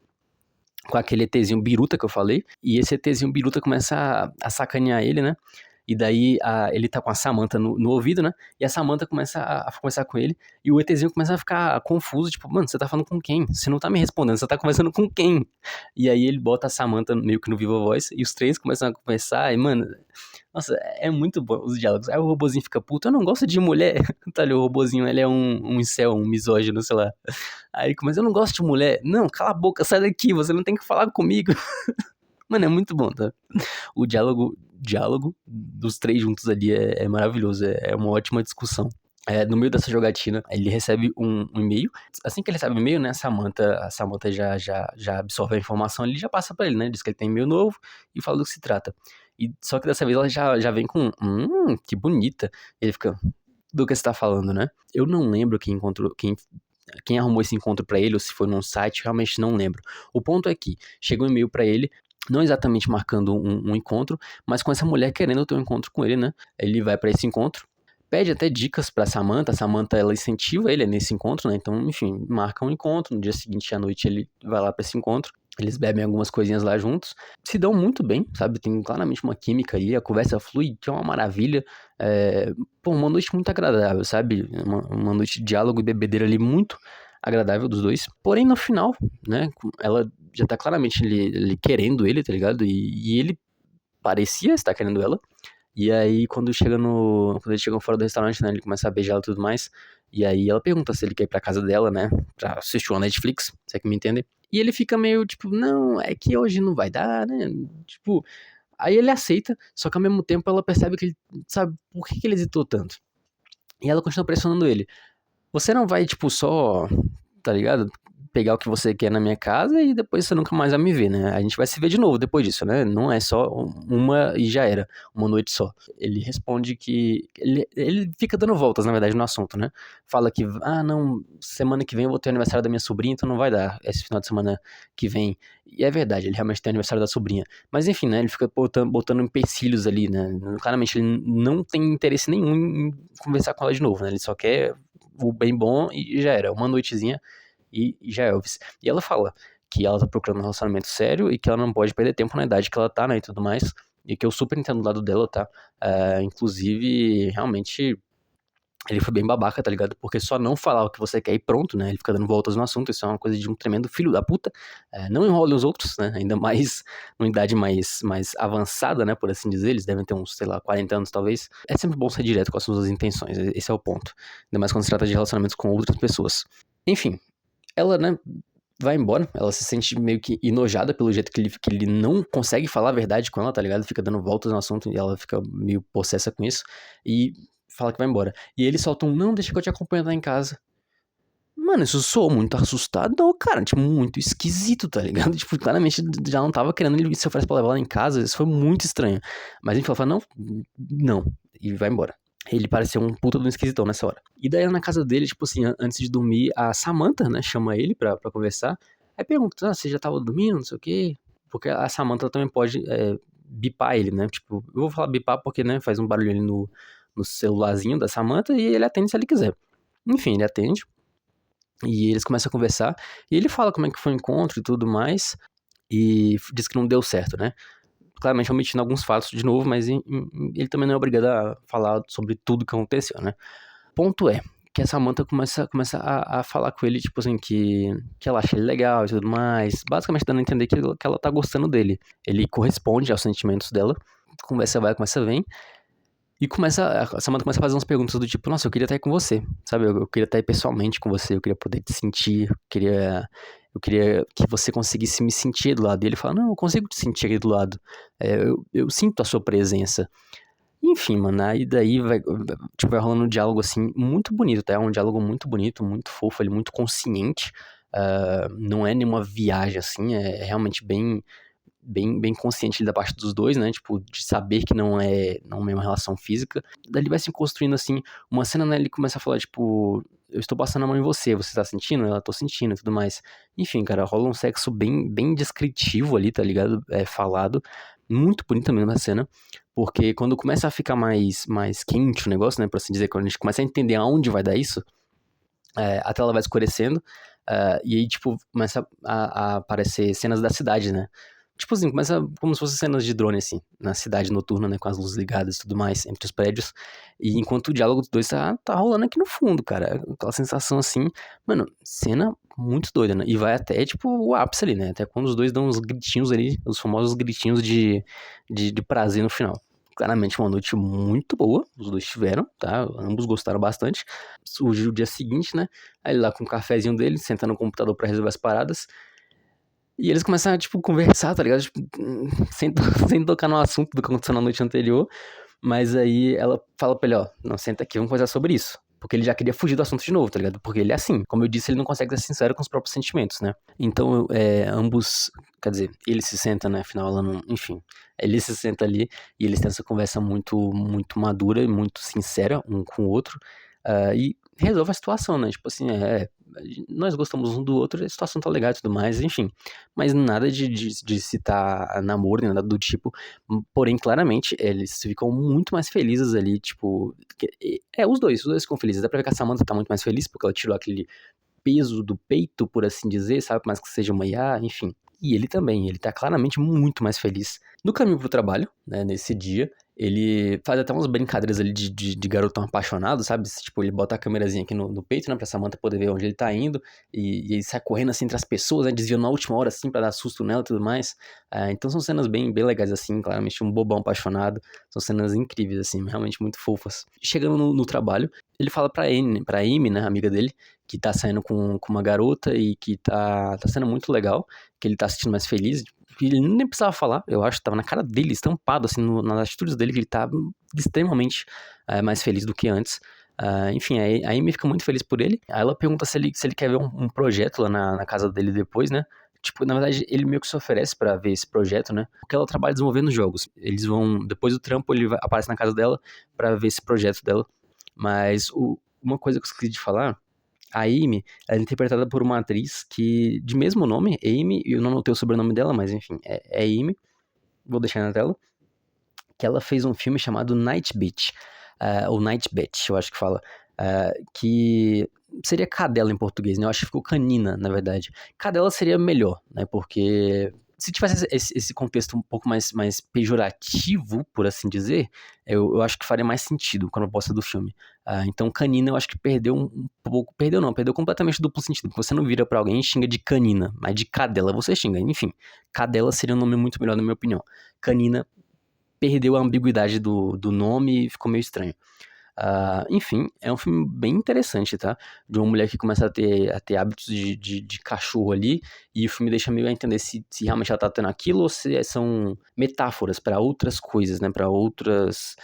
com aquele ETzinho biruta que eu falei, e esse ETzinho biruta começa a sacanear ele, né? E daí ele tá com a Samantha no ouvido, né? E a Samantha começa a conversar com ele. E o ETzinho começa a ficar confuso, tipo, mano, você tá falando com quem? Você não tá me respondendo, você tá conversando com quem? E aí ele bota a Samantha meio que no Viva Voz, e os três começam a conversar, e, mano, nossa, é muito bom os diálogos. Aí o robozinho fica puto, eu não gosto de mulher. Tá ali, o robozinho, ele é um incel, um misógino, sei lá. Aí ele começa, eu não gosto de mulher. Não, cala a boca, sai daqui, você não tem que falar comigo. Mano, é muito bom, tá? O diálogo dos três juntos ali é maravilhoso, é uma ótima discussão. No meio dessa jogatina, ele recebe um e-mail. Assim que ele recebe o e-mail, né, a Samantha já absorve a informação, ele já passa pra ele, né, diz que ele tem e-mail novo e fala do que se trata. Só que dessa vez ela já vem com, que bonita. Ele fica, do que você tá falando, né? Eu não lembro quem arrumou esse encontro pra ele, ou se foi num site, realmente não lembro. O ponto é que chegou um e-mail pra ele, não exatamente marcando um encontro, mas com essa mulher querendo ter um encontro com ele, né? Ele vai pra esse encontro, pede até dicas pra Samantha, a Samantha ela incentiva ele nesse encontro, né? Então, enfim, marca um encontro, no dia seguinte à noite ele vai lá pra esse encontro. Eles bebem algumas coisinhas lá juntos, se dão muito bem, sabe? Tem claramente uma química aí, a conversa flui, que é uma maravilha. Uma noite muito agradável, sabe? Uma noite de diálogo e bebedeira ali muito agradável dos dois. Porém, no final, né? Ela já tá claramente ali querendo ele, tá ligado? E ele parecia estar querendo ela. E aí, quando eles chegam fora do restaurante, né, ele começa a beijar ela e tudo mais. E aí ela pergunta se ele quer ir pra casa dela, né, pra assistir uma Netflix, se é que me entendem. E ele fica meio tipo, não, é que hoje não vai dar, né, tipo... Aí ele aceita, só que ao mesmo tempo ela percebe que ele, sabe, por que ele hesitou tanto? E ela continua pressionando ele. Você não vai, tipo, só, tá ligado? Pegar o que você quer na minha casa e depois você nunca mais vai me ver, né? A gente vai se ver de novo depois disso, né? Não é só uma e já era, uma noite só. Ele responde que. Ele fica dando voltas, na verdade, no assunto, né? Fala que, não, semana que vem eu vou ter o aniversário da minha sobrinha, então não vai dar esse final de semana que vem. E é verdade, ele realmente tem o aniversário da sobrinha. Mas enfim, né? Ele fica botando empecilhos ali, né? Claramente ele não tem interesse nenhum em conversar com ela de novo, né? Ele só quer o bem bom e já era. Uma noitezinha e já é Elvis. E ela fala que ela tá procurando um relacionamento sério e que ela não pode perder tempo na idade que ela tá, né, e tudo mais. E que eu super entendo do lado dela, tá? Inclusive, realmente, ele foi bem babaca, tá ligado? Porque só não falar o que você quer e pronto, né? Ele fica dando voltas no assunto, isso é uma coisa de um tremendo filho da puta. Não enrole os outros, né? Ainda mais numa idade mais avançada, né? Por assim dizer, eles devem ter uns, sei lá, 40 anos talvez. É sempre bom ser direto com as suas intenções, esse é o ponto. Ainda mais quando se trata de relacionamentos com outras pessoas. Enfim, ela, né, vai embora, ela se sente meio que enojada pelo jeito que ele não consegue falar a verdade com ela, tá ligado? Fica dando voltas no assunto e ela fica meio possessa com isso e fala que vai embora. E ele solta não, deixa que eu te acompanho lá em casa. Mano, isso soou muito assustador, cara, tipo, muito esquisito, tá ligado? Tipo, claramente já não tava querendo ele se oferecer pra levar ela em casa, isso foi muito estranho. Mas enfim, ela fala, não, não, e vai embora. Ele pareceu um puta de um esquisitão nessa hora. E daí na casa dele, tipo assim, antes de dormir, a Samantha, né, chama ele pra conversar. Aí pergunta, você já tava dormindo, não sei o quê? Porque a Samantha também pode bipar ele, né? Tipo, eu vou falar bipar porque, né, faz um barulho ali no celularzinho da Samantha e ele atende se ele quiser. Enfim, ele atende. E eles começam a conversar. E ele fala como é que foi o encontro e tudo mais. e disse que não deu certo, né? Claramente omitindo alguns fatos de novo, mas ele também não é obrigado a falar sobre tudo que aconteceu, né? Ponto é que a Samantha começa a falar com ele, tipo assim, que ela acha ele legal e tudo mais, basicamente dando a entender que ela tá gostando dele. Ele corresponde aos sentimentos dela, conversa vai, conversa vem, e a Samantha começa a fazer umas perguntas do tipo, nossa, eu queria estar aí com você, sabe? Eu queria estar aí pessoalmente com você, eu queria poder te sentir, eu queria que você conseguisse me sentir do lado. E ele fala, não, eu consigo te sentir aqui do lado, eu sinto a sua presença. Enfim, mano, aí daí vai rolando um diálogo, assim, muito bonito, tá? É um diálogo muito bonito, muito fofo, ele muito consciente, não é nenhuma viagem, assim, é realmente bem consciente ali da parte dos dois, né? Tipo, de saber que não é uma relação física. Daí vai se construindo, assim, uma cena, né? Ele começa a falar, tipo, eu estou passando a mão em você, você tá sentindo? Ela, tô sentindo e tudo mais. Enfim, cara, rola um sexo bem descritivo ali, tá ligado? Falado. Muito bonito mesmo a cena. Porque quando começa a ficar mais quente o negócio, né? Por assim dizer, quando a gente começa a entender aonde vai dar isso, a tela vai escurecendo, e aí, tipo, começa a aparecer cenas da cidade, né? Tipo assim, começa como se fossem cenas de drone, assim, na cidade noturna, né? Com as luzes ligadas e tudo mais, entre os prédios. E enquanto o diálogo dos dois tá rolando aqui no fundo, cara. Aquela sensação assim, mano, cena muito doida, né? E vai até, tipo, o ápice ali, né? Até quando os dois dão uns gritinhos ali, os famosos gritinhos de prazer no final. Claramente uma noite muito boa, os dois tiveram, tá? Ambos gostaram bastante. Surgiu o dia seguinte, né? Aí ele lá com o cafezinho dele, sentando no computador pra resolver as paradas. E eles começam a, tipo, conversar, tá ligado? Tipo, sem, sem tocar no assunto do que aconteceu na noite anterior. Mas aí ela fala pra ele, ó, não, senta aqui, vamos conversar sobre isso. Porque ele já queria fugir do assunto de novo, tá ligado? Porque ele é assim. Como eu disse, ele não consegue ser sincero com os próprios sentimentos, né? Então, ambos, quer dizer, ele se senta, né? Afinal, ela não. Enfim. Ele se senta ali e eles têm essa conversa muito madura e muito sincera um com o outro. E resolve a situação, né? Tipo assim, nós gostamos um do outro, a situação tá legal e tudo mais, enfim. Mas nada de citar namoro, nem nada do tipo. Porém, claramente, eles ficam muito mais felizes ali, tipo. Os dois ficam felizes. Dá pra ver que a Samantha tá muito mais feliz, porque ela tirou aquele peso do peito, por assim dizer, sabe? Por mais que seja uma IA, enfim. E ele também, ele tá claramente muito mais feliz. No caminho pro trabalho, né, nesse dia, ele faz até umas brincadeiras ali de garotão apaixonado, sabe? Tipo, ele bota a câmerazinha aqui no peito, né, pra Samantha poder ver onde ele tá indo, e ele sai correndo assim entre as pessoas, né, desviando na última hora, assim, pra dar susto nela e tudo mais. Então são cenas bem legais, assim, claramente um bobão apaixonado. São cenas incríveis, assim, realmente muito fofas. Chegando no trabalho, ele fala pra Amy, né, amiga dele, que tá saindo com uma garota e que tá sendo muito legal, que ele tá se sentindo mais feliz, que ele nem precisava falar, eu acho, tava na cara dele, estampado, assim, nas atitudes dele, que ele tá extremamente mais feliz do que antes. Enfim, a Amy fica muito feliz por ele. Aí ela pergunta se ele quer ver um projeto lá na casa dele depois, né? Tipo, na verdade, ele meio que se oferece pra ver esse projeto, né? Porque ela trabalha desenvolvendo jogos. Eles vão, depois do trampo, aparece na casa dela pra ver esse projeto dela. Mas uma coisa que eu esqueci de falar, a Amy, ela é interpretada por uma atriz que, de mesmo nome, Amy, eu não notei o sobrenome dela, mas enfim, é Amy, vou deixar na tela, que ela fez um filme chamado Night Beat, ou Night Bat, eu acho que fala, que seria cadela em português, né? Eu acho que ficou canina, na verdade. Cadela seria melhor, né? Porque se tivesse esse contexto um pouco mais pejorativo, por assim dizer, eu acho que faria mais sentido com a proposta do filme. Então, canina eu acho que perdeu um pouco. Perdeu não, perdeu completamente o duplo sentido. Você não vira pra alguém e xinga de canina, mas de cadela você xinga. Enfim, cadela seria um nome muito melhor, na minha opinião. Canina perdeu a ambiguidade do nome e ficou meio estranho. Enfim, é um filme bem interessante, tá? De uma mulher que começa a ter hábitos de cachorro ali, e o filme deixa meio a entender se realmente ela tá tendo aquilo ou se são metáforas para outras coisas, né? Para outras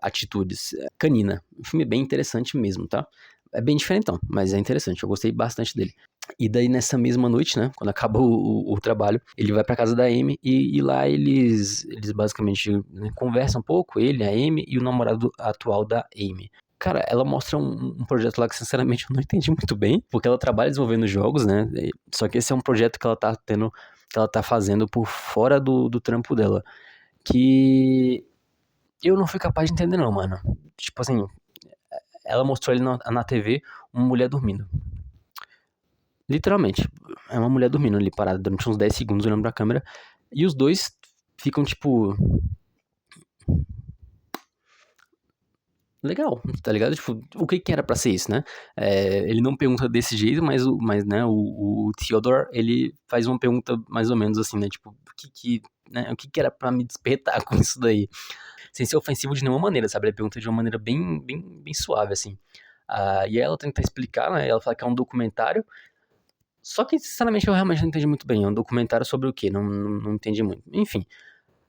atitudes. Canina. Um filme bem interessante mesmo, tá? É bem diferentão, mas é interessante. Eu gostei bastante dele. E daí, nessa mesma noite, né, quando acaba o trabalho, ele vai pra casa da Amy e lá eles basicamente, né, conversam um pouco, ele, a Amy e o namorado atual da Amy. Cara, ela mostra um projeto lá que, sinceramente, eu não entendi muito bem, porque ela trabalha desenvolvendo jogos, né, só que esse é um projeto que ela tá tendo, que ela tá fazendo por fora do trampo dela, que eu não fui capaz de entender não, mano. Tipo assim, ela mostrou ali na TV uma mulher dormindo. Literalmente. é uma mulher dormindo ali parada durante uns 10 segundos olhando pra câmera. E os dois ficam, tipo, legal, tá ligado? Tipo, o que que era pra ser isso, né? Ele não pergunta desse jeito, mas né, o Theodore, ele faz uma pergunta mais ou menos assim, né? Tipo, o que que era pra me despertar com isso daí? Sem ser ofensivo de nenhuma maneira, sabe? Ele pergunta de uma maneira bem suave, assim. E aí ela tenta explicar, né? Ela fala que é um documentário. Só que, sinceramente, eu realmente não entendi muito bem. É um documentário sobre o quê? Não entendi muito. Enfim,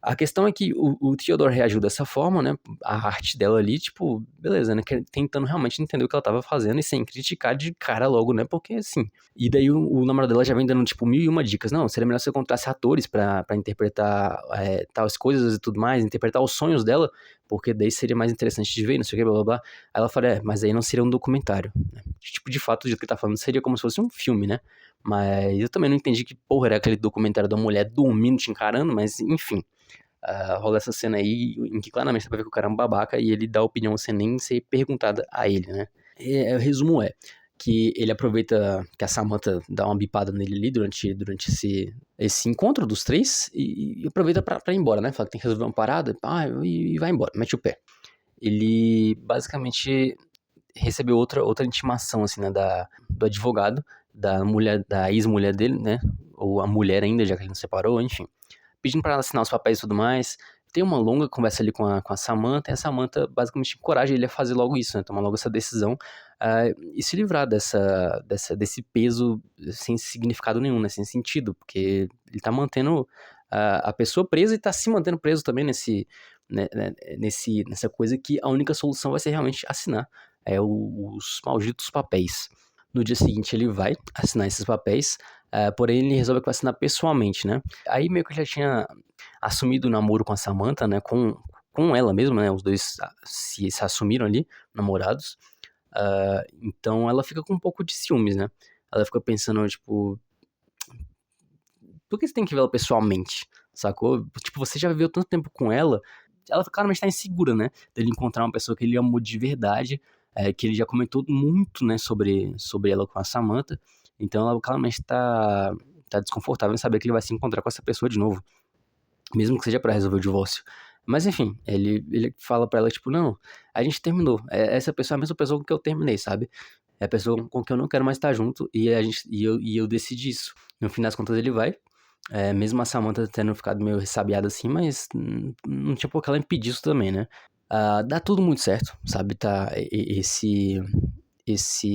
a questão é que o Theodore reagiu dessa forma, né? A arte dela ali, tipo, beleza, né? Tentando realmente entender o que ela tava fazendo e sem criticar de cara logo, né? Porque assim. E daí o namorado dela já vem dando, tipo, 1001 dicas. Não, seria melhor você contratasse atores pra interpretar tais coisas e tudo mais, interpretar os sonhos dela, porque daí seria mais interessante de ver, não sei o que, blá blá blá. Aí ela fala, mas aí não seria um documentário, né? Tipo, de fato, o jeito que ele tá falando seria como se fosse um filme, né? Mas eu também não entendi que porra era aquele documentário da mulher dormindo te encarando, mas enfim. Rola essa cena aí em que claramente dá pra ver que o cara é um babaca e ele dá opinião sem nem ser perguntada a ele, né? O resumo é que ele aproveita que a Samantha dá uma bipada nele ali durante esse encontro dos três e aproveita pra ir embora, né? Fala que tem que resolver uma parada, e vai embora, mete o pé. Ele basicamente recebeu outra intimação, assim, né, do advogado, da ex-mulher dele, né? Ou a mulher ainda, já que ele não separou, enfim pedindo pra ela assinar os papéis e tudo mais. Tem uma longa conversa ali com a Samantha, e a Samantha basicamente encoraja ele a fazer logo isso, né? Tomar logo essa decisão e se livrar desse peso sem significado nenhum, né? Sem sentido, porque ele tá mantendo a pessoa presa e tá se mantendo preso também nessa coisa que a única solução vai ser realmente assinar os malditos papéis. No dia seguinte ele vai assinar esses papéis, porém ele resolve que vai assinar pessoalmente, né? Aí meio que ele já tinha assumido o namoro com a Samantha, né? Com ela mesma, né? Os dois se assumiram ali, namorados. Então ela fica com um pouco de ciúmes, né? Ela fica pensando, tipo, por que você tem que ver ela pessoalmente? Sacou? Tipo, você já viveu tanto tempo com ela, ela claramente tá insegura, né? Dele encontrar uma pessoa que ele amou de verdade, que ele já comentou muito, né, sobre ela com a Samantha. Então ela claramente tá desconfortável em saber que ele vai se encontrar com essa pessoa de novo, mesmo que seja pra resolver o divórcio. Mas enfim, ele fala pra ela, tipo, não, a gente terminou. Essa pessoa é a mesma pessoa com que eu terminei, sabe? É a pessoa com que eu não quero mais estar junto e eu decidi isso. No fim das contas ele vai, mesmo a Samantha tendo ficado meio ressabiada assim, mas não tinha por que ela impedir isso também, né? Dá tudo muito certo, sabe? Tá,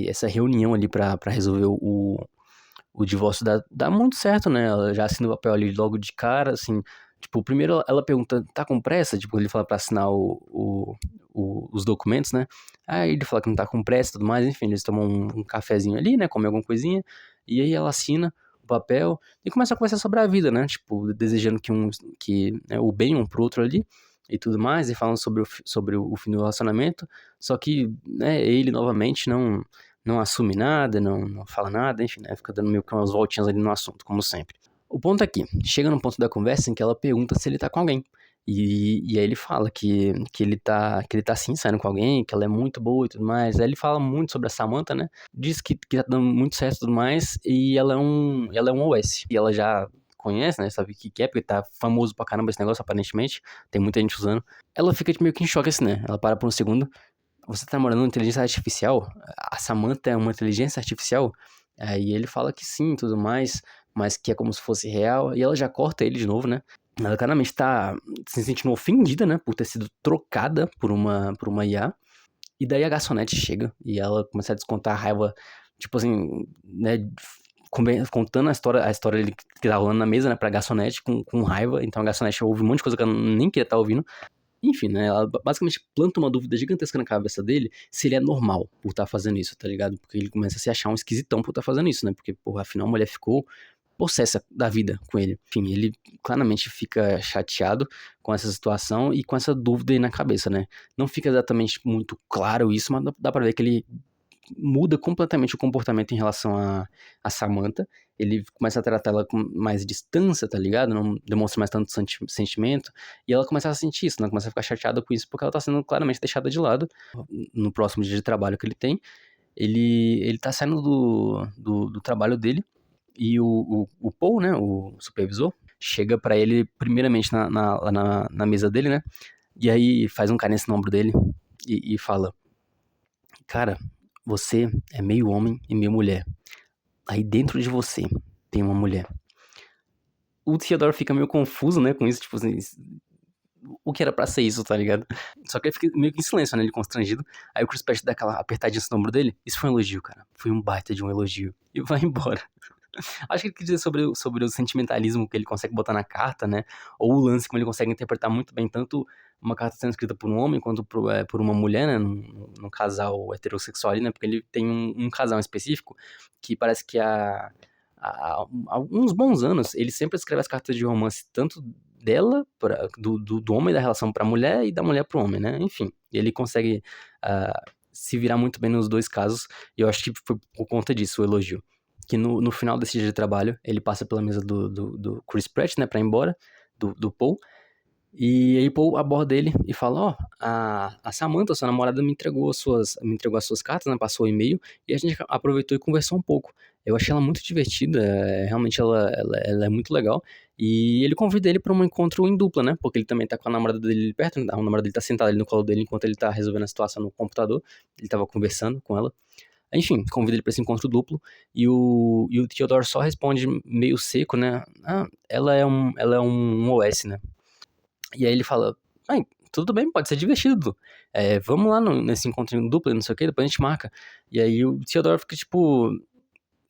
essa reunião ali pra resolver o divórcio dá muito certo, né? Ela já assina o papel ali logo de cara, assim. Tipo, primeiro ela pergunta, tá com pressa? Tipo, ele fala pra assinar os documentos, né? Aí ele fala que não tá com pressa e tudo mais, enfim, eles tomam um cafezinho ali, né? Comem alguma coisinha, e aí ela assina o papel e começa a conversar sobre a vida, né? Tipo, desejando né, o bem um pro outro ali e tudo mais, e falando sobre o fim do relacionamento, só que, né, ele novamente não assume nada, não fala nada, enfim, né? Fica dando meio que umas voltinhas ali no assunto, como sempre. O ponto é que chega num ponto da conversa em que ela pergunta se ele tá com alguém. E aí ele fala que ele tá sim saindo com alguém, que ela é muito boa e tudo mais. Aí ele fala muito sobre a Samantha, né? Diz que tá dando muito certo e tudo mais, e ela é um OS. E ela já conhece, né? Sabe o que é, porque tá famoso pra caramba esse negócio, aparentemente. Tem muita gente usando. Ela fica meio que em choque assim, né? Ela para por um segundo. Você tá namorando uma inteligência artificial? A Samantha é uma inteligência artificial? Aí ele fala que sim e tudo mais, mas que é como se fosse real. E ela já corta ele de novo, né? Ela claramente tá se sentindo ofendida, né? Por ter sido trocada por uma IA. E daí a garçonete chega e ela começa a descontar a raiva, tipo assim, né? Contando a história ali que tá rolando na mesa, né? Pra garçonete com raiva. Então a garçonete ouve um monte de coisa que ela nem queria estar ouvindo. Enfim, né? Ela basicamente planta uma dúvida gigantesca na cabeça dele se ele é normal por estar fazendo isso, tá ligado? Porque ele começa a se achar um esquisitão por estar fazendo isso, né? Porque, porra, afinal a mulher ficou possessa da vida com ele. Enfim, ele claramente fica chateado com essa situação e com essa dúvida aí na cabeça, né? Não fica exatamente muito claro isso, mas dá pra ver que ele muda completamente o comportamento em relação a Samantha. Ele começa a tratar ela com mais distância, tá ligado? Não demonstra mais tanto sentimento. E ela começa a sentir isso, né? Começa a ficar chateada com isso, porque ela tá sendo claramente deixada de lado. No próximo dia de trabalho que ele tem, ele tá saindo do trabalho dele. E o Paul, né, o supervisor, chega pra ele primeiramente na mesa dele, né? E aí faz um carinho no ombro dele e fala: Cara, você é meio homem e meio mulher. Aí dentro de você tem uma mulher. O Theodore fica meio confuso, né, com isso, tipo assim, o que era pra ser isso, tá ligado? Só que ele fica meio que em silêncio, né, ele constrangido. Aí o Chris Pratt dá aquela apertadinha no ombro dele. Isso foi um elogio, cara. Foi um baita de um elogio. E vai embora. Acho que ele quis dizer sobre o sentimentalismo que ele consegue botar na carta, né? Ou o lance como ele consegue interpretar muito bem tanto uma carta sendo escrita por um homem quanto por uma mulher, né? Num casal heterossexual ali, né? Porque ele tem um casal específico que parece que há uns bons anos ele sempre escreve as cartas de romance tanto dela, do homem da relação pra mulher e da mulher pro homem, né? Enfim, ele consegue se virar muito bem nos dois casos e eu acho que foi por conta disso o elogio que no final desse dia de trabalho, ele passa pela mesa do Chris Pratt, né, pra ir embora, do Paul, e aí Paul aborda ele e fala, ó, a Samantha, sua namorada, me entregou as suas cartas, né, passou o e-mail, e a gente aproveitou e conversou um pouco. Eu achei ela muito divertida, realmente ela é muito legal, e ele convida ele pra um encontro em dupla, né, porque ele também tá com a namorada dele perto, né, a namorada dele tá sentada ali no colo dele enquanto ele tá resolvendo a situação no computador, ele tava conversando com ela. Enfim, convida ele pra esse encontro duplo e o Theodore só responde meio seco, né? Ah, ela é um OS, né? E aí ele fala, ai, tudo bem, pode ser divertido. Vamos lá nesse encontro duplo, não sei o que, depois a gente marca. E aí o Theodore fica, tipo...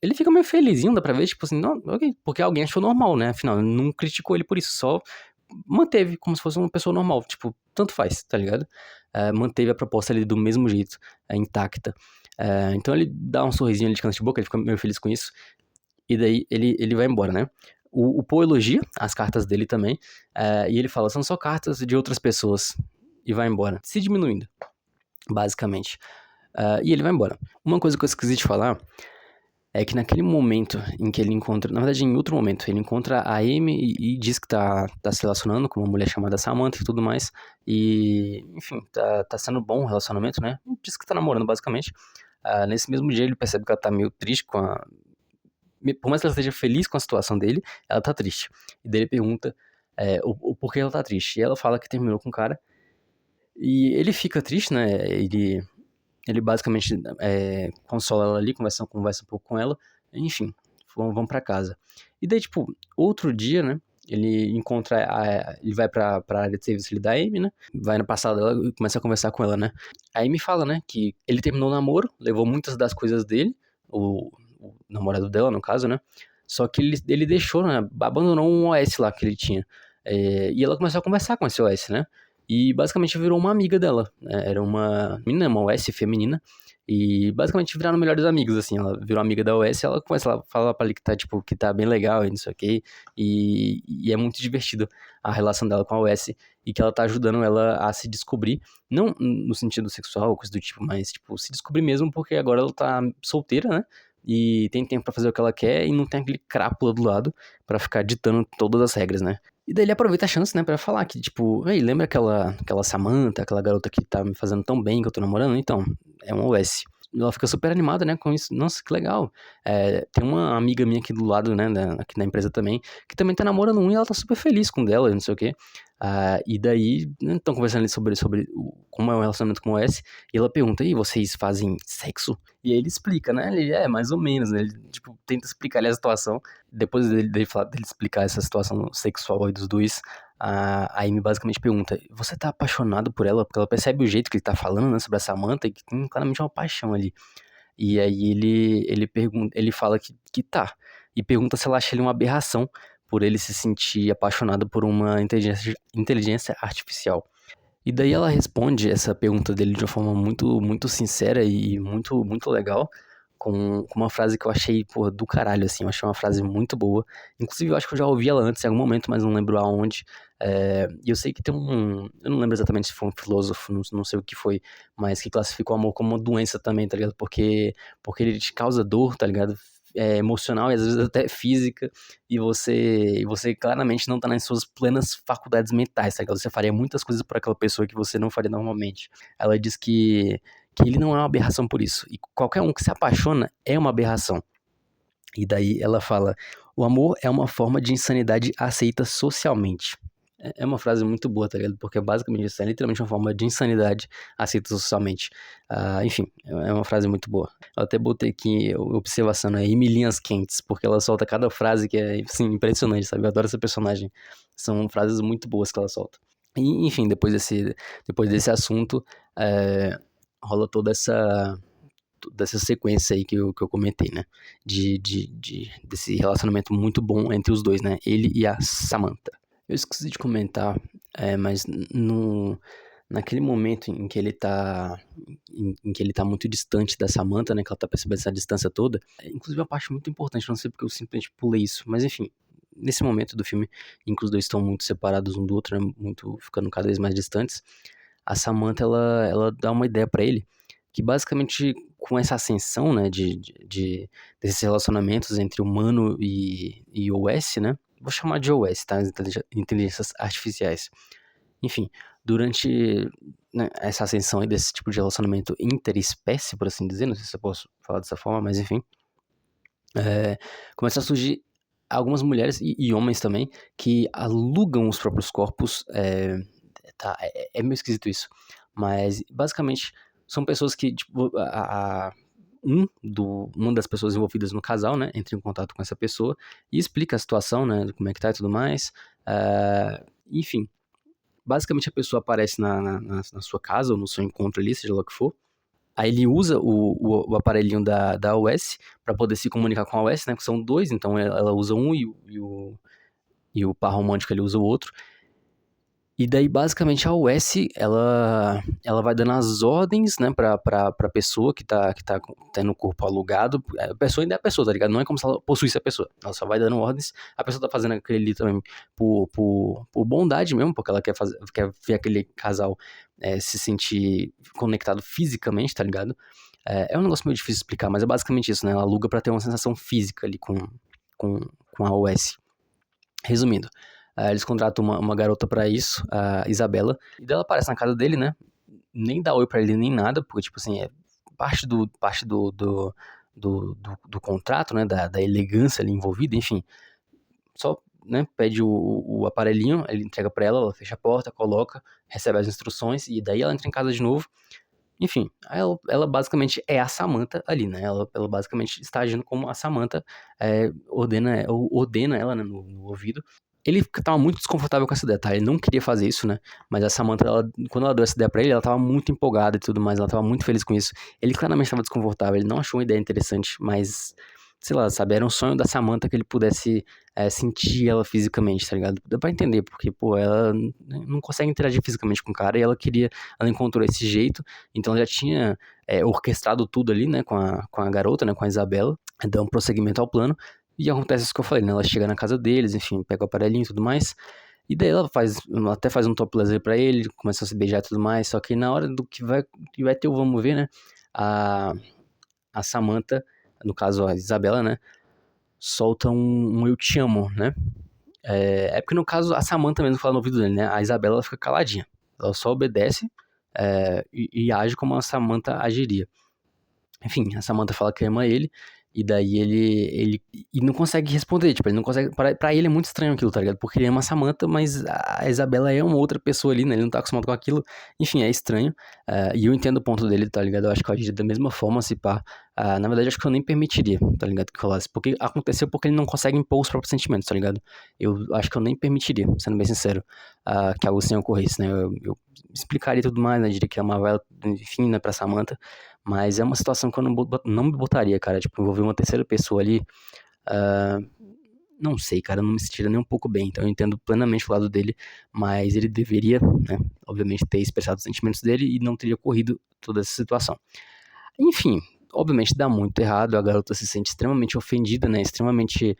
Ele fica meio felizinho, dá pra ver, tipo assim, não, ok, porque alguém achou normal, né? Afinal, não criticou ele por isso, só manteve como se fosse uma pessoa normal, tipo, tanto faz, tá ligado? Manteve a proposta ali do mesmo jeito, intacta. Então ele dá um sorrisinho ali de canto de boca, ele fica meio feliz com isso, e daí ele vai embora, né? O Poe elogia as cartas dele também, e ele fala, são só cartas de outras pessoas, e vai embora, se diminuindo, basicamente. E ele vai embora. Uma coisa que eu esqueci de falar é que naquele momento em que ele encontra, na verdade em outro momento, ele encontra a Amy e diz que tá se relacionando com uma mulher chamada Samantha e tudo mais, e enfim, tá sendo bom o relacionamento, né? Diz que tá namorando basicamente. Nesse mesmo dia ele percebe que ela tá meio triste por mais que ela esteja feliz com a situação dele, ela tá triste. E daí ele pergunta o porquê ela tá triste. E ela fala que terminou com o cara. E ele fica triste, né? Ele basicamente consola ela ali, conversa um pouco com ela. Enfim, vão pra casa. E daí, tipo, outro dia, né? Ele encontra ele vai pra área de serviço ali da Amy, né? Vai na passada dela e começa a conversar com ela, né? A Amy fala, né? Que ele terminou o namoro, levou muitas das coisas dele, o namorado dela, no caso, né? Só que ele deixou, né? Abandonou um OS lá que ele tinha. E ela começou a conversar com esse OS, né? E basicamente virou uma amiga dela, né? Era uma menina, uma OS feminina. E basicamente viraram melhores amigos, assim. Ela virou amiga da OS, ela começa a falar pra ele que tá, tipo, que tá bem legal e não sei o quê. E é muito divertido a relação dela com a OS. E que ela tá ajudando ela a se descobrir. Não no sentido sexual, coisa do tipo, mas, tipo, se descobrir mesmo porque agora ela tá solteira, né? E tem tempo pra fazer o que ela quer e não tem aquele crápula do lado pra ficar ditando todas as regras, né? E daí ele aproveita a chance, né, pra falar que, tipo, ei, lembra aquela Samantha, aquela garota que tá me fazendo tão bem que eu tô namorando? Então, é um OS. E ela fica super animada, né, com isso. Nossa, que legal. Tem uma amiga minha aqui do lado, né, aqui na empresa também, que também tá namorando um e ela tá super feliz com dela, não sei o quê. E daí, estão conversando ali sobre como é o relacionamento com o OS, e ela pergunta, e vocês fazem sexo? E aí ele explica, né, ele mais ou menos, né, ele, tipo, tenta explicar ali a situação. Depois dele explicar essa situação sexual aí dos dois, a Amy basicamente pergunta, você tá apaixonado por ela? Porque ela percebe o jeito que ele tá falando, né, sobre a Samantha, e que tem claramente uma paixão ali. E aí ele fala que tá, e pergunta se ela acha ele uma aberração por ele se sentir apaixonado por uma inteligência artificial. E daí ela responde essa pergunta dele de uma forma muito, muito sincera e muito, muito legal, com uma frase que eu achei, pô, do caralho, assim, eu achei uma frase muito boa. Inclusive, eu acho que eu já ouvi ela antes em algum momento, mas não lembro aonde. E eu sei que tem eu não lembro exatamente se foi um filósofo, não sei o que foi, mas que classificou o amor como uma doença também, tá ligado? Porque ele te causa dor, tá ligado? Emocional e às vezes até física, e você claramente não tá nas suas plenas faculdades mentais, tá ligado? Você faria muitas coisas por aquela pessoa que você não faria normalmente. Ela diz que ele não é uma aberração por isso, e qualquer um que se apaixona é uma aberração. E daí ela fala: o amor é uma forma de insanidade aceita socialmente. É uma frase muito boa, tá ligado? Porque basicamente isso é literalmente uma forma de insanidade aceita socialmente. Enfim, é uma frase muito boa. Eu até botei aqui observação, né? Em linhas quentes, porque ela solta cada frase que é, assim, impressionante, sabe? Eu adoro essa personagem. São frases muito boas que ela solta. E, enfim, depois desse assunto, é, rola toda dessa sequência aí que eu comentei, né? Desse relacionamento muito bom entre os dois, né? Ele e a Samantha. Eu esqueci de comentar, mas naquele momento em que ele tá, em que ele tá muito distante da Samantha, né? Que ela tá percebendo essa distância toda. Inclusive, uma parte muito importante, não sei porque eu simplesmente pulei isso, mas enfim. Nesse momento do filme, em que os dois estão muito separados um do outro, né? Muito, ficando cada vez mais distantes, a Samantha, ela dá uma ideia pra ele, que basicamente com essa ascensão, né, desses relacionamentos entre humano e OS, né, vou chamar de OS, tá, inteligências artificiais. Enfim, durante, né, essa ascensão aí desse tipo de relacionamento interespécie, por assim dizer, não sei se eu posso falar dessa forma, mas enfim, começam a surgir algumas mulheres e homens também que alugam os próprios corpos. Tá, é meio esquisito isso. Mas, basicamente, são pessoas que, tipo, uma das pessoas envolvidas no casal, né, entra em contato com essa pessoa e explica a situação, né, de como é que tá e tudo mais. Enfim, basicamente a pessoa aparece na sua casa ou no seu encontro ali, seja lá o que for. Aí ele usa o aparelhinho da OS para poder se comunicar com a OS, né, que são dois, então ela usa um e o par romântico ele usa o outro. E daí, basicamente, a US, ela vai dando as ordens, né, pra pessoa que tá tendo o corpo alugado. A pessoa ainda é a pessoa, tá ligado? Não é como se ela possuísse a pessoa. Ela só vai dando ordens. A pessoa tá fazendo aquele ali também por bondade mesmo, porque ela quer ver aquele casal se sentir conectado fisicamente, tá ligado? É um negócio meio difícil de explicar, mas é basicamente isso, né? Ela aluga pra ter uma sensação física ali com, com a US. Resumindo, eles contratam uma garota pra isso, a Isabela, e daí ela aparece na casa dele, né? Nem dá oi pra ele nem nada, porque, tipo assim, é parte do contrato, né? Da elegância ali envolvida, enfim. Só, né, pede o aparelhinho, ele entrega pra ela fecha a porta, coloca, recebe as instruções, e daí ela entra em casa de novo. Enfim, ela basicamente é a Samantha ali, né? Ela basicamente está agindo como a Samantha ordena ela, né, no ouvido. Ele tava muito desconfortável com essa ideia, tá? Ele não queria fazer isso, né? Mas a Samantha, quando ela deu essa ideia pra ele, ela tava muito empolgada e tudo mais, ela tava muito feliz com isso. Ele claramente tava desconfortável, ele não achou uma ideia interessante, mas, sei lá, sabe? Era um sonho da Samantha que ele pudesse sentir ela fisicamente, tá ligado? Dá pra entender, porque, pô, ela não consegue interagir fisicamente com o cara e ela encontrou esse jeito, então ela já tinha orquestrado tudo ali, né, com a garota, né, com a Isabela, dá um prosseguimento ao plano. E acontece isso que eu falei, né? Ela chega na casa deles, enfim, pega o aparelhinho e tudo mais. E daí ela até faz um topless aí pra ele, começa a se beijar e tudo mais. Só que na hora do que vai ter o vamos ver, né? A, a Samantha, no caso a Isabela, né? Solta um eu te amo, né? É porque no caso a Samantha mesmo fala no ouvido dele, né? A Isabela ela fica caladinha. Ela só obedece e age como a Samantha agiria. Enfim, a Samantha fala que ama ele, e daí ele e não consegue responder, tipo, ele não consegue, pra ele é muito estranho aquilo, tá ligado? Porque ele ama a Samantha, mas a Isabela é uma outra pessoa ali, né? Ele não tá acostumado com aquilo, enfim, é estranho, e eu entendo o ponto dele, tá ligado? Eu acho que eu agiria da mesma forma, se pá, na verdade, acho que eu nem permitiria, tá ligado? Que rolasse, porque aconteceu porque ele não consegue impor os próprios sentimentos, tá ligado? Eu acho que eu nem permitiria, sendo bem sincero, que algo assim ocorresse, né? Eu explicaria tudo mais, né? Diria que amava ela, enfim, né, pra Samantha, mas é uma situação que eu não me botaria, cara. Tipo, envolver uma terceira pessoa ali. ah, não sei, cara. Eu não me sentiria nem um pouco bem. Então eu entendo plenamente o lado dele. Mas ele deveria, né? Obviamente, ter expressado os sentimentos dele e não teria ocorrido toda essa situação. Enfim, obviamente dá muito errado. A garota se sente extremamente ofendida, né? Extremamente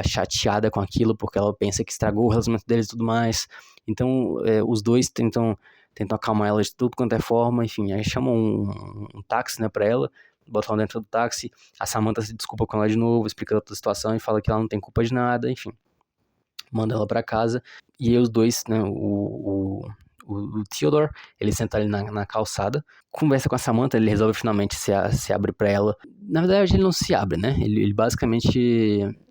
chateada com aquilo, porque ela pensa que estragou o relacionamento deles e tudo mais. Então, os dois tentam acalmar ela de tudo quanto é forma, enfim, aí chamam um táxi, né, pra ela, botam ela dentro do táxi, a Samantha se desculpa com ela de novo, explica toda a situação e fala que ela não tem culpa de nada, enfim, manda ela pra casa, e aí os dois, né, o Theodore, ele senta ali na calçada, conversa com a Samantha, ele resolve finalmente se abrir pra ela. Na verdade, ele não se abre, né? Ele basicamente,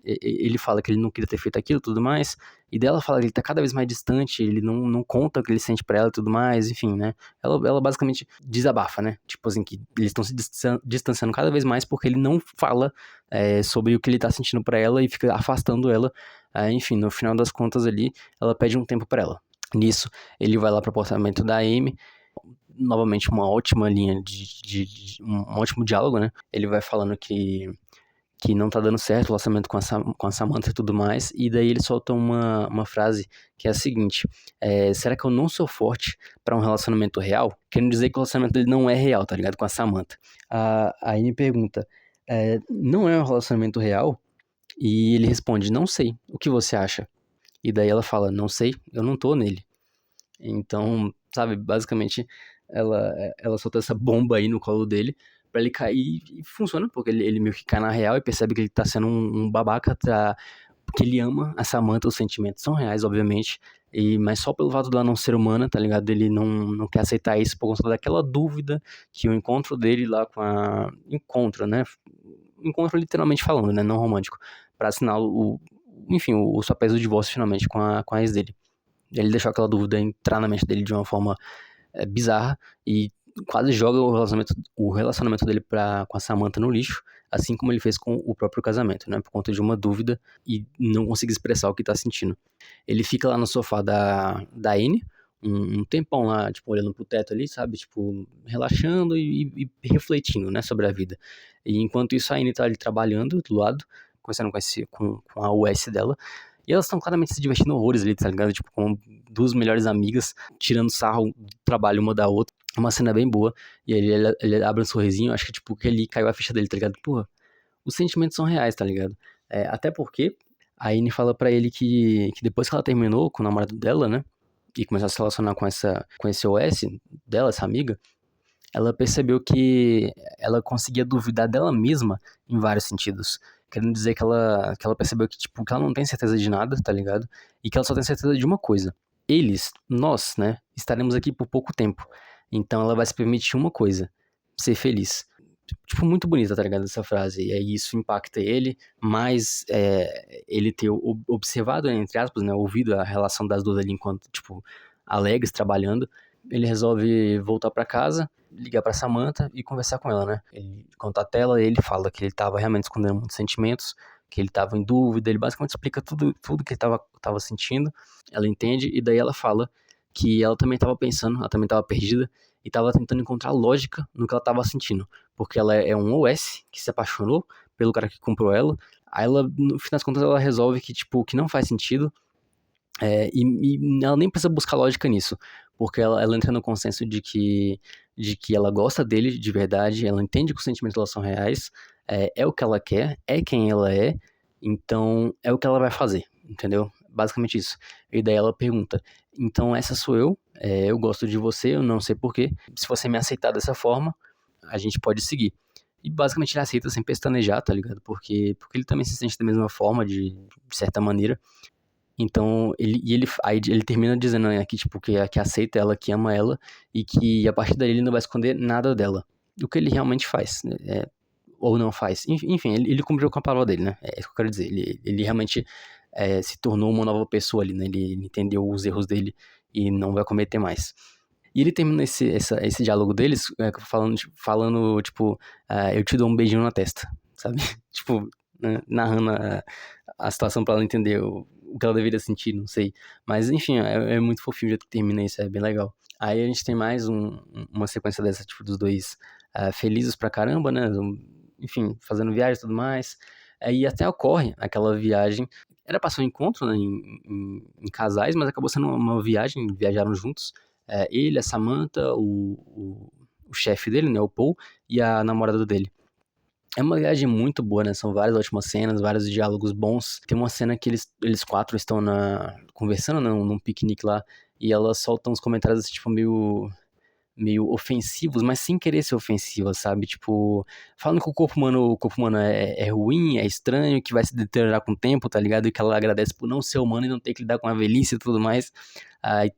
ele fala que ele não queria ter feito aquilo e tudo mais, e dela fala que ele tá cada vez mais distante, ele não conta o que ele sente pra ela e tudo mais, enfim, né? Ela basicamente desabafa, né? Tipo assim, que eles estão se distanciando cada vez mais porque ele não fala sobre o que ele tá sentindo pra ela e fica afastando ela. Enfim, no final das contas ali, ela pede um tempo pra ela. Nisso, ele vai lá pro apartamento da Amy. Novamente, uma ótima linha um ótimo diálogo, né? Ele vai falando que não tá dando certo o relacionamento com a Samantha e tudo mais, e daí ele solta uma frase que é a seguinte: será que eu não sou forte pra um relacionamento real? Querendo dizer que o relacionamento dele não é real, tá ligado? Com a Samantha. A Amy pergunta: não é um relacionamento real? E ele responde: não sei, o que você acha? E daí ela fala: não sei, eu não tô nele. Então, sabe, basicamente ela solta essa bomba aí no colo dele pra ele cair e funciona, porque ele meio que cai na real e percebe que ele tá sendo um babaca, porque ele ama a Samantha, os sentimentos são reais, obviamente, mas só pelo fato dela não ser humana, tá ligado? Ele não quer aceitar isso por conta daquela dúvida que o encontro dele lá com a... Encontro, né? Encontro literalmente falando, né? Não romântico. Pra assinar enfim, os papéis do divórcio finalmente com a ex dele. Ele deixou aquela dúvida entrar na mente dele de uma forma bizarra e quase joga o relacionamento dele com a Samantha no lixo, assim como ele fez com o próprio casamento, né? Por conta de uma dúvida e não conseguir expressar o que tá sentindo. Ele fica lá no sofá da Anne, um tempão lá, tipo, olhando pro teto ali, sabe? Tipo, relaxando e refletindo, né, sobre a vida. E enquanto isso, a Anne tá ali trabalhando do lado, conversando com a US dela, e elas estão claramente se divertindo horrores ali, tá ligado? Tipo, com duas melhores amigas, tirando sarro do trabalho uma da outra. Uma cena bem boa. E aí ele abre um sorrisinho, acho que, tipo, que ali caiu a ficha dele, tá ligado? Pô, os sentimentos são reais, tá ligado? Até porque a Anne fala pra ele que depois que ela terminou com o namorado dela, né? E começou a se relacionar com esse OS dela, essa amiga, ela percebeu que ela conseguia duvidar dela mesma em vários sentidos. Querendo dizer que ela percebeu que, tipo, que ela não tem certeza de nada, tá ligado? E que ela só tem certeza de uma coisa. Nós, né, estaremos aqui por pouco tempo. Então ela vai se permitir uma coisa: ser feliz. Tipo, muito bonita, tá ligado? Essa frase. E aí isso impacta ele, mas ele ter observado, entre aspas, né, ouvido a relação das duas ali enquanto, tipo, alegres, trabalhando. Ele resolve voltar pra casa, ligar pra Samantha e conversar com ela, né? Ele contata ela, ele fala que ele tava realmente escondendo muitos sentimentos, que ele tava em dúvida, ele basicamente explica tudo que ele tava sentindo. Ela entende, e daí ela fala que ela também tava pensando, ela também tava perdida, e tava tentando encontrar lógica no que ela tava sentindo. Porque ela é um OS que se apaixonou pelo cara que comprou ela. Aí ela, no fim das contas, ela resolve que, tipo, que não faz sentido. E ela nem precisa buscar lógica nisso, porque ela entra no consenso de que ela gosta dele de verdade, ela entende que os sentimentos dela são reais, é o que ela quer, é quem ela é, então é o que ela vai fazer, entendeu? Basicamente isso. E daí ela pergunta: então essa sou eu, eu gosto de você, eu não sei porquê, se você me aceitar dessa forma, a gente pode seguir. E basicamente ele aceita sem pestanejar, tá ligado? Porque ele também se sente da mesma forma, de certa maneira. Então, aí ele termina dizendo, né, que, tipo, que aceita ela, que ama ela, e que a partir daí ele não vai esconder nada dela. O que ele realmente faz, né? Ou não faz. Enfim, ele cumpriu com a palavra dele, né? É isso que eu quero dizer. Ele realmente se tornou uma nova pessoa ali, né? Ele entendeu os erros dele e não vai cometer mais. E ele termina esse diálogo deles falando tipo, eu te dou um beijinho na testa, sabe? Tipo, né, narrando a situação pra ela entender o que ela deveria sentir, não sei. Mas, enfim, é muito fofinho o jeito que termina isso, é bem legal. Aí a gente tem mais uma sequência dessa, tipo, dos dois felizes pra caramba, né? Enfim, fazendo viagem e tudo mais. Aí até ocorre aquela viagem. Era pra ser um encontro, né, em casais, mas acabou sendo uma viagem, viajaram juntos. Ele, a Samantha, o chefe dele, né, o Paul, e a namorada dele. É uma viagem muito boa, né? São várias ótimas cenas, vários diálogos bons. Tem uma cena que eles quatro estão conversando, né, num piquenique lá, e elas soltam uns comentários, assim, tipo, meio ofensivos, mas sem querer ser ofensivas, sabe? Tipo, falando que o corpo humano é ruim, é estranho, que vai se deteriorar com o tempo, tá ligado? E que ela agradece por não ser humano e não ter que lidar com a velhice e tudo mais. Aí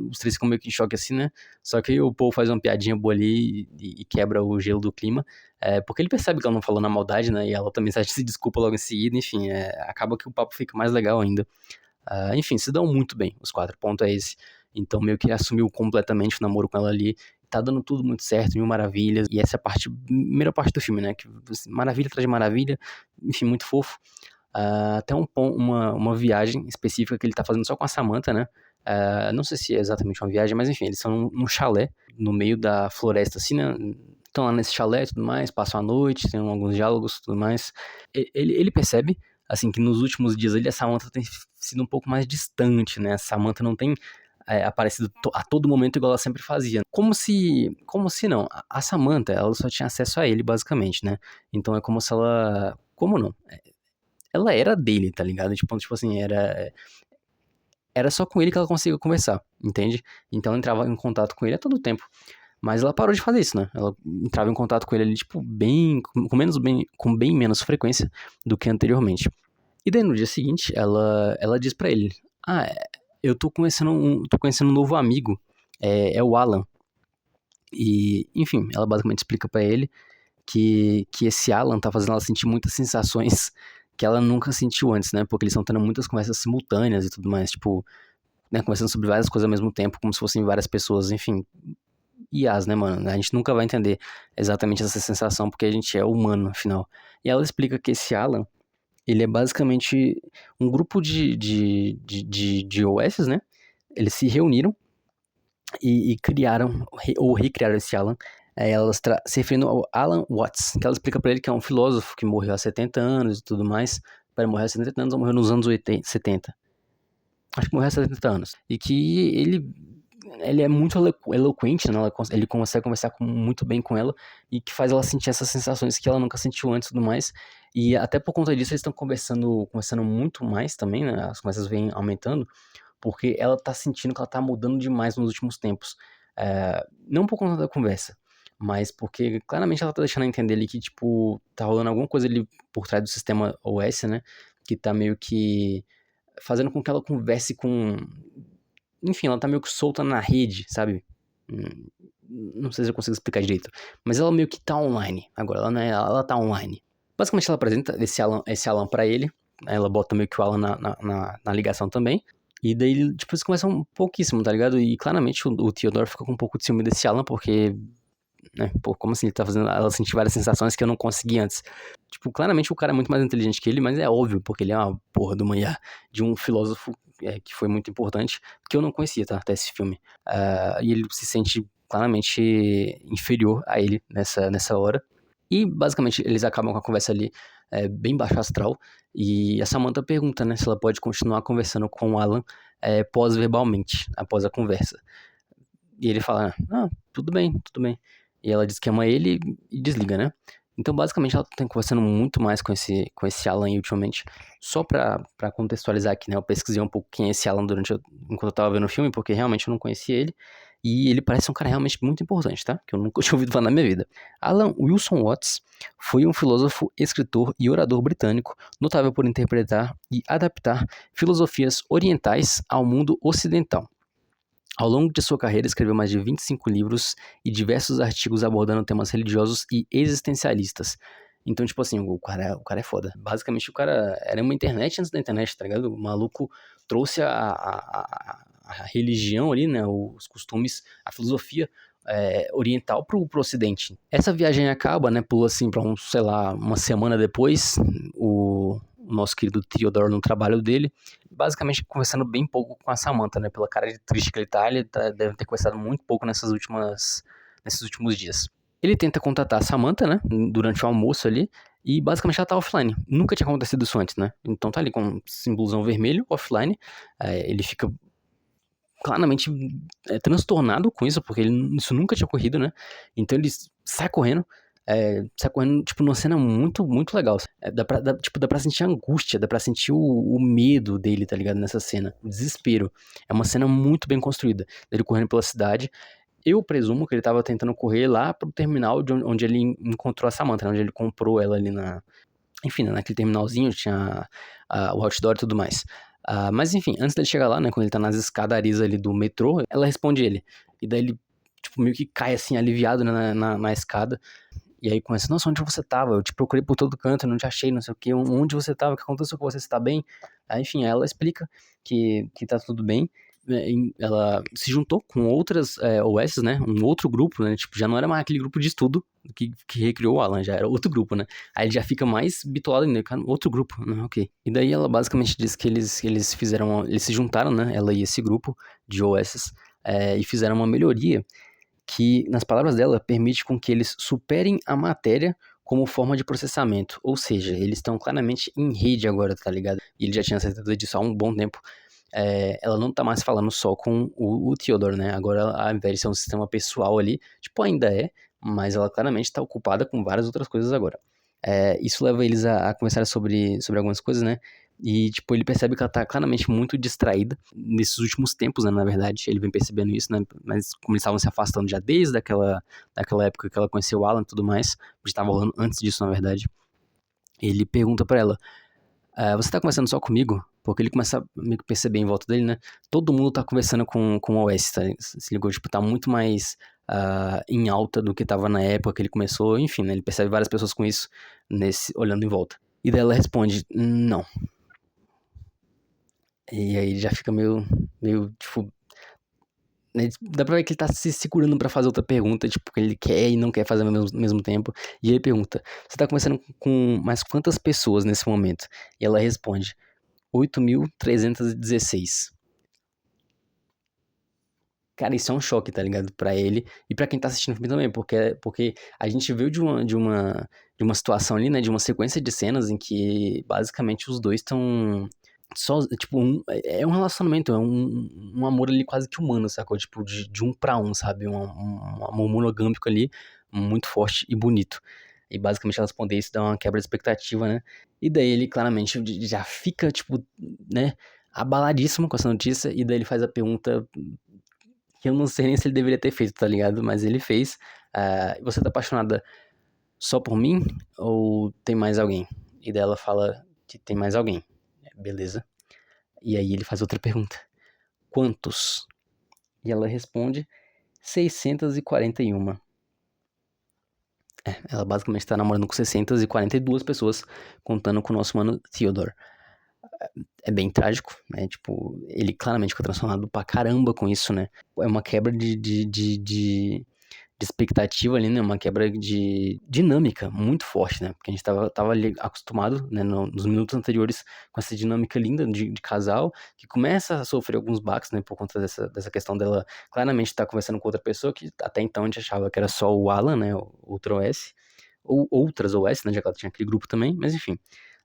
os três ficam meio que em choque assim, né? Só que aí o Paul faz uma piadinha boa ali e quebra o gelo do clima. Porque ele percebe que ela não falou na maldade, né? E ela também se desculpa logo em seguida, enfim, acaba que o papo fica mais legal ainda. Enfim, se dão muito bem, os quatro, ponto é esse. Então meio que ele assumiu completamente o namoro com ela ali, tá dando tudo muito certo, mil maravilhas, e essa é a primeira parte do filme, né, que maravilha atrás de maravilha, enfim, muito fofo. Até uma viagem específica que ele tá fazendo só com a Samantha, né, não sei se é exatamente uma viagem, mas enfim, eles são num chalé, no meio da floresta, assim, né, estão lá nesse chalé e tudo mais, passam a noite, tem alguns diálogos e tudo mais. Ele percebe, assim, que nos últimos dias ali a Samantha tem sido um pouco mais distante, né? A Samantha não tem aparecido a todo momento igual ela sempre fazia. Como se não, a Samantha, ela só tinha acesso a ele, basicamente, né? Então é como se ela, como não? Ela era dele, tá ligado? Tipo assim, era só com ele que ela conseguia conversar, entende? Então ela entrava em contato com ele a todo tempo. Mas ela parou de fazer isso, né? Ela entrava em contato com ele ali, tipo, com bem menos frequência do que anteriormente. E daí no dia seguinte, ela diz pra ele: eu tô conhecendo um novo amigo, é o Alan. E, enfim, ela basicamente explica pra ele que esse Alan tá fazendo ela sentir muitas sensações que ela nunca sentiu antes, né? Porque eles estão tendo muitas conversas simultâneas e tudo mais, tipo, né, conversando sobre várias coisas ao mesmo tempo, como se fossem várias pessoas, enfim. IAs, né, mano? A gente nunca vai entender exatamente essa sensação, porque a gente é humano, afinal. E ela explica que esse Alan, ele é basicamente um grupo de OS, né? Eles se reuniram e criaram, ou recriaram esse Alan, se referindo ao Alan Watts, que ela explica pra ele que é um filósofo que morreu há 70 anos e tudo mais. Pera, morreu há 70 anos ou morreu nos anos 70? Acho que morreu há 70 anos. E que ele é muito eloquente, né? Ele consegue conversar muito bem com ela e que faz ela sentir essas sensações que ela nunca sentiu antes e tudo mais. E até por conta disso eles estão conversando muito mais também, né? As conversas vêm aumentando, porque ela tá sentindo que ela tá mudando demais nos últimos tempos. Não por conta da conversa, mas porque claramente ela tá deixando a entender ali que, tipo, tá rolando alguma coisa ali por trás do sistema OS, né? Que tá meio que fazendo com que ela converse com. Enfim, ela tá meio que solta na rede, sabe? Hum, Não sei se eu consigo explicar direito. Mas ela meio que tá online agora. Ela tá online. Basicamente, ela apresenta esse Alan pra ele. Ela bota meio que o Alan na ligação também. E daí, tipo, eles conversam pouquíssimo, tá ligado? E claramente o Theodore fica com um pouco de ciúme desse Alan, porque, né, pô, como assim ele tá fazendo ela sentir várias sensações que eu não consegui antes? Tipo, claramente o cara é muito mais inteligente que ele, mas é óbvio, porque ele é uma porra de uma IA, de um filósofo que foi muito importante, que eu não conhecia, tá, até esse filme. E ele se sente claramente inferior a ele nessa hora. E, basicamente, eles acabam com a conversa ali bem baixo astral, e a Samantha pergunta, né, se ela pode continuar conversando com o Alan pós-verbalmente, após a conversa. E ele fala, tudo bem, tudo bem. E ela diz que ama ele e desliga, né? Então, basicamente, ela tá conversando muito mais com esse Alan ultimamente. Só pra contextualizar aqui, né? Eu pesquisei um pouco quem é esse Alan enquanto eu tava vendo o filme, porque realmente eu não conhecia ele. E ele parece um cara realmente muito importante, tá? Que eu nunca tinha ouvido falar na minha vida. Alan Wilson Watts foi um filósofo, escritor e orador britânico, notável por interpretar e adaptar filosofias orientais ao mundo ocidental. Ao longo de sua carreira, escreveu mais de 25 livros e diversos artigos abordando temas religiosos e existencialistas. Então, tipo assim, o cara é foda. Basicamente, o cara era uma internet antes da internet, tá ligado? O maluco trouxe a religião ali, né? Os costumes, a filosofia oriental pro ocidente. Essa viagem acaba, né? Pula assim pra sei lá, uma semana depois, o nosso querido Theodore no trabalho dele, basicamente conversando bem pouco com a Samantha, né? Pela cara de triste que ele deve ter conversado muito pouco nesses últimos dias. Ele tenta contatar a Samantha, né? Durante o almoço ali, e basicamente ela tá offline. Nunca tinha acontecido isso antes, né? Então tá ali com um símbolozão vermelho, offline. Ele fica claramente transtornado com isso, porque isso nunca tinha ocorrido, né? Então ele sai correndo, tipo, numa cena muito, muito legal. Dá pra sentir a angústia, dá pra sentir o medo dele, tá ligado? Nessa cena, o desespero. É uma cena muito bem construída. Ele correndo pela cidade. Eu presumo que ele tava tentando correr lá pro terminal onde ele encontrou a Samantha, né? Onde ele comprou ela ali enfim, naquele terminalzinho, tinha o outdoor e tudo mais. Mas enfim, antes dele chegar lá, né, quando ele tá nas escadarias ali do metrô, ela responde ele. E daí ele, tipo, meio que cai assim, aliviado, né, na escada. E aí começa, nossa, onde você tava? Eu te procurei por todo canto, não te achei, não sei o quê. Onde você tava? O que aconteceu com você? Você tá bem? Aí, enfim, ela explica que tá tudo bem. Ela se juntou com outras OS, né? Um outro grupo, né? Tipo, já não era mais aquele grupo de estudo que recriou o Alan, já era outro grupo, né? Aí ele já fica mais bitolado ainda, cara, outro grupo, né? Ok. E daí ela basicamente diz que eles fizeram, eles se juntaram, né? Ela e esse grupo de OS, e fizeram uma melhoria que, nas palavras dela, permite com que eles superem a matéria como forma de processamento. Ou seja, eles estão claramente em rede agora, tá ligado? E ele já tinha certeza disso há um bom tempo. Ela não tá mais falando só com o Theodore, né? Agora, ao invés de ser um sistema pessoal ali, tipo, ainda é, mas ela claramente tá ocupada com várias outras coisas agora. Isso leva eles a conversar sobre algumas coisas, né? E, tipo, ele percebe que ela tá claramente muito distraída nesses últimos tempos, né? Na verdade, ele vem percebendo isso, né? Mas como eles estavam se afastando já desde daquela época que ela conheceu o Alan e tudo mais, que estava rolando antes disso, na verdade, ele pergunta pra ela, você tá conversando só comigo? Porque ele começa a meio que perceber em volta dele, né? Todo mundo tá conversando com o OS, tá? Se ligou? Tipo, tá muito mais em alta do que tava na época que ele começou. Enfim, né? Ele percebe várias pessoas com isso, olhando em volta. E daí ela responde, não. E aí ele já fica meio, tipo, né, dá pra ver que ele tá se segurando pra fazer outra pergunta, tipo, que ele quer e não quer fazer ao mesmo tempo. E ele pergunta, você tá conversando com mais quantas pessoas nesse momento? E ela responde, 8.316. Cara, isso é um choque, tá ligado? Pra ele e pra quem tá assistindo o filme também, porque a gente veio de uma situação ali, né? De uma sequência de cenas em que basicamente os dois estão só, tipo, é um relacionamento, é um amor ali quase que humano, sacou? Tipo, de um pra um, sabe? Um amor monogâmico ali, muito forte e bonito. E basicamente ela responder isso dá uma quebra de expectativa, né? E daí ele claramente já fica, tipo, né? Abaladíssimo com essa notícia, e daí ele faz a pergunta que eu não sei nem se ele deveria ter feito, tá ligado? Mas ele fez. Você tá apaixonada só por mim ou tem mais alguém? E daí ela fala que tem mais alguém. Beleza. E aí ele faz outra pergunta. Quantos? E ela responde 641. Ela basicamente tá namorando com 642 pessoas, contando com o nosso mano Theodore. É bem trágico, né? Tipo, ele claramente ficou transformado pra caramba com isso, né? É uma quebra de expectativa ali, né? Uma quebra de dinâmica muito forte, né? Porque a gente tava ali acostumado, né? Nos minutos anteriores com essa dinâmica linda de casal, que começa a sofrer alguns baques, né? Por conta dessa questão dela claramente estar conversando com outra pessoa, que até então a gente achava que era só o Alan, né? O outro OS, ou outras OS, né? Já que ela tinha aquele grupo também, mas enfim.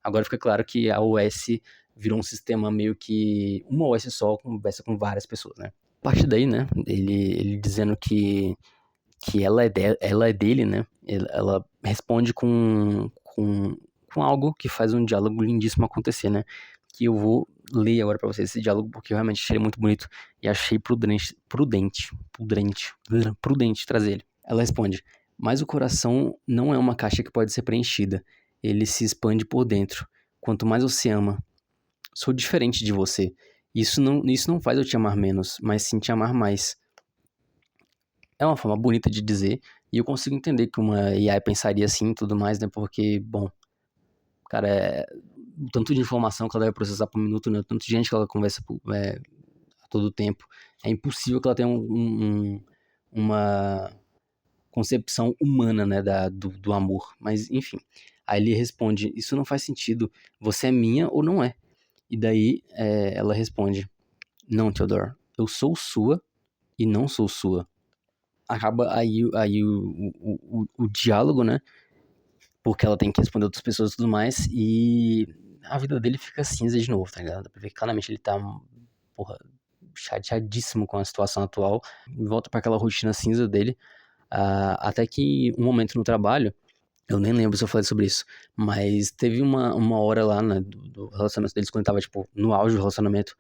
Agora fica claro que a OS virou um sistema meio que uma OS só conversa com várias pessoas, né? A partir daí, né? Ele dizendo que ela é dele, né? Ela responde com algo que faz um diálogo lindíssimo acontecer, né? Que eu vou ler agora pra vocês esse diálogo, porque eu realmente achei ele muito bonito e achei prudente trazer ele. Ela responde, mas o coração não é uma caixa que pode ser preenchida. Ele se expande por dentro. Quanto mais você ama, sou diferente de você. Isso não faz eu te amar menos, mas sim te amar mais. É uma forma bonita de dizer, e eu consigo entender que uma AI pensaria assim e tudo mais, né? Porque, bom, cara, o tanto de informação que ela deve processar por minuto, né? O tanto de gente que ela conversa a todo tempo. É impossível que ela tenha uma concepção humana, né? Do amor. Mas, enfim. Aí ele responde: isso não faz sentido. Você é minha ou não é? E daí ela responde: não, Theodore, eu sou sua e não sou sua. Acaba aí o diálogo, né? Porque ela tem que responder outras pessoas e tudo mais. E a vida dele fica cinza de novo, tá ligado? Dá pra ver que claramente ele tá, porra, chateadíssimo com a situação atual. Volta pra aquela rotina cinza dele. Até que um momento no trabalho, eu nem lembro se eu falei sobre isso, mas teve uma hora lá, né, do relacionamento deles, quando ele tava, tipo, no auge do relacionamento,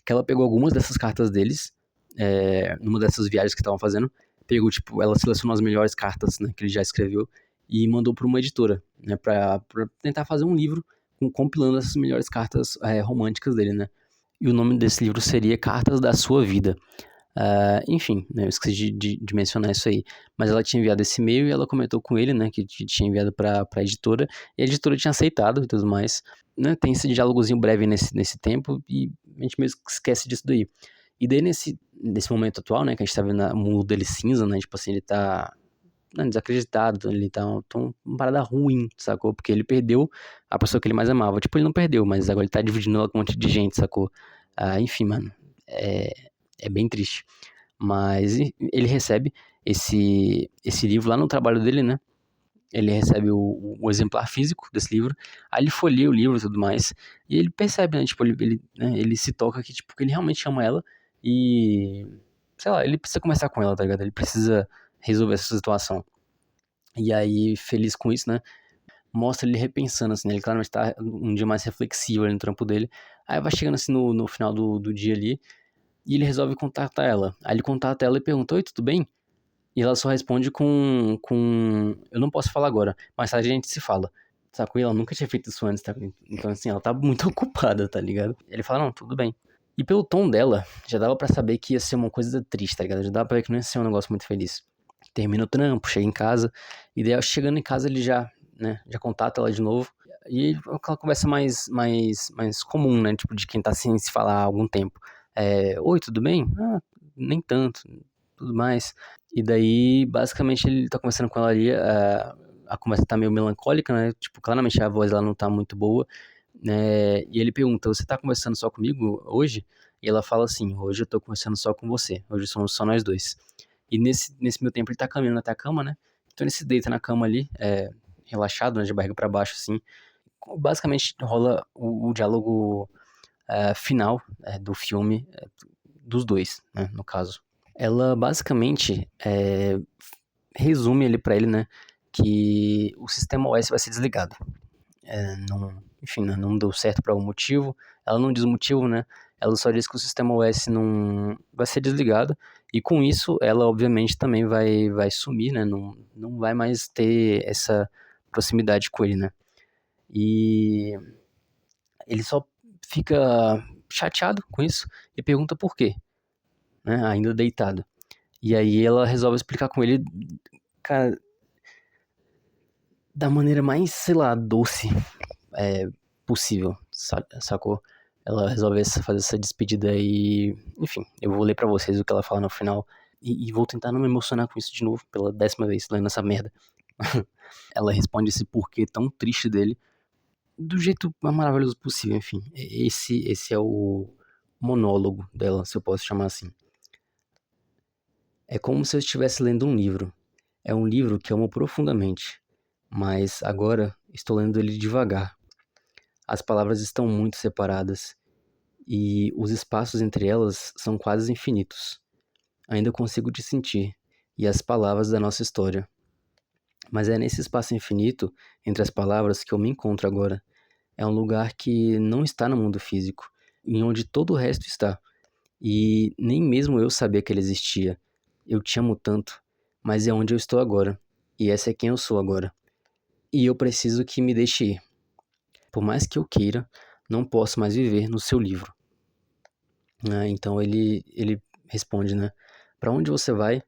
que ela pegou algumas dessas cartas deles, numa dessas viagens que estavam fazendo, pegou, tipo, ela selecionou as melhores cartas, né, que ele já escreveu, e mandou para uma editora, né, pra tentar fazer um livro compilando essas melhores cartas românticas dele, né. E o nome desse livro seria Cartas da Sua Vida. Enfim, né, eu esqueci de mencionar isso aí. Mas ela tinha enviado esse e-mail e ela comentou com ele, né, que tinha enviado pra editora. E a editora tinha aceitado e tudo mais. Né, tem esse diálogozinho breve nesse tempo e a gente mesmo que esquece disso daí. E daí nesse momento atual, né, que a gente tá vendo o mundo dele cinza, né, tipo assim, ele tá desacreditado, ele tá uma parada ruim, sacou? Porque ele perdeu a pessoa que ele mais amava. Tipo, ele não perdeu, mas agora ele tá dividindo ela com um monte de gente, sacou? Enfim, mano, é bem triste. Mas ele recebe esse livro lá no trabalho dele, né? Ele recebe o exemplar físico desse livro, aí ele folheia o livro e tudo mais, e ele percebe, né, tipo, ele se toca que, tipo, que ele realmente ama ela e, sei lá, ele precisa conversar com ela, tá ligado? Ele precisa resolver essa situação. E aí, feliz com isso, né, mostra ele repensando, assim, né, ele claramente tá um dia mais reflexivo ali no trampo dele, aí vai chegando, assim, no final do dia ali, e ele resolve contatar ela. Aí ele contata ela e pergunta, oi, tudo bem? E ela só responde com eu não posso falar agora, mais tarde a gente se fala. Sacou? E ela nunca tinha feito isso antes, tá? Então, assim, ela tá muito ocupada, tá ligado? Ele fala, não, tudo bem. E pelo tom dela, já dava pra saber que ia ser uma coisa triste, tá ligado? Já dava pra ver que não ia ser um negócio muito feliz. Termina o trampo, chega em casa, e daí chegando em casa ele já, né, já contata ela de novo. E aquela conversa mais comum, né? Tipo, de quem tá sem se falar há algum tempo. Oi, tudo bem? Nem tanto, tudo mais. E daí, basicamente, ele tá conversando com ela ali, a conversa tá meio melancólica, né? Tipo, claramente a voz lá não tá muito boa, né? E ele pergunta, você tá conversando só comigo hoje? E ela fala assim, hoje eu tô conversando só com você, hoje somos só nós dois. E nesse meu tempo ele tá caminhando até a cama, né? Então ele se deita na cama ali, relaxado, né? De barriga pra baixo, assim. Basicamente rola o diálogo final do filme, dos dois, né? No caso. Ela basicamente resume ali pra ele, né, que o sistema OS vai ser desligado. Enfim, né, não deu certo por algum motivo. Ela não diz o motivo, né? Ela só diz que o sistema OS não vai ser desligado e com isso ela obviamente também vai sumir, né? Não vai mais ter essa proximidade com ele, né? E ele só fica chateado com isso e pergunta por quê, né? Ainda deitado. E aí ela resolve explicar com ele, cara, da maneira mais, sei lá, doce possível, sacou? Ela resolve fazer essa despedida e, enfim, eu vou ler pra vocês o que ela fala no final e vou tentar não me emocionar com isso de novo, pela 10ª vez lendo essa merda. Ela responde esse porquê tão triste dele do jeito mais maravilhoso possível, enfim. Esse é o monólogo dela, se eu posso chamar assim. É como se eu estivesse lendo um livro. É um livro que amo profundamente, mas agora estou lendo ele devagar. As palavras estão muito separadas e os espaços entre elas são quase infinitos. Ainda consigo te sentir e as palavras da nossa história. Mas é nesse espaço infinito, entre as palavras, que eu me encontro agora. É um lugar que não está no mundo físico, em onde todo o resto está. E nem mesmo eu sabia que ele existia. Eu te amo tanto, mas é onde eu estou agora. E essa é quem eu sou agora. E eu preciso que me deixe ir. Por mais que eu queira, não posso mais viver no seu livro. Então ele responde, né? Pra onde você vai?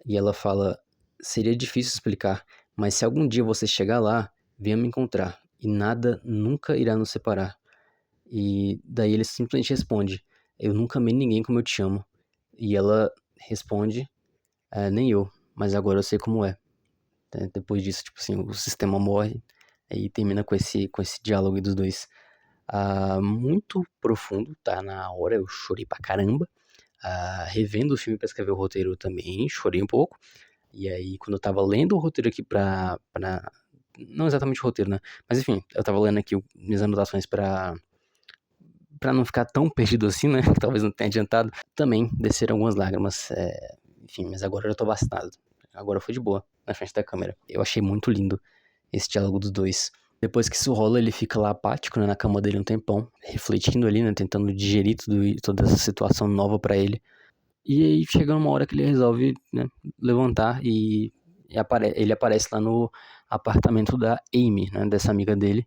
E ela fala, seria difícil explicar, mas se algum dia você chegar lá, venha me encontrar e nada nunca irá nos separar. E daí ele simplesmente responde, eu nunca amei ninguém como eu te amo. E ela responde, nem eu, mas agora eu sei como é. Depois disso, tipo assim, o sistema morre e termina com esse diálogo aí dos dois. Muito profundo, tá na hora, eu chorei pra caramba. Revendo o filme pra escrever o roteiro também, chorei um pouco. E aí, quando eu tava lendo o roteiro aqui não exatamente o roteiro, né? Mas enfim, eu tava lendo aqui minhas anotações pra não ficar tão perdido assim, né? Que talvez não tenha adiantado. Também desceram algumas lágrimas. Enfim, mas agora eu já tô vacinado. Agora foi de boa, na frente da câmera. Eu achei muito lindo esse diálogo dos dois. Depois que isso rola, ele fica lá apático, né, na cama dele um tempão, refletindo ali, né, tentando digerir toda essa situação nova pra ele. E aí chega uma hora que ele resolve, né, levantar e ele aparece lá no apartamento da Amy, né, dessa amiga dele,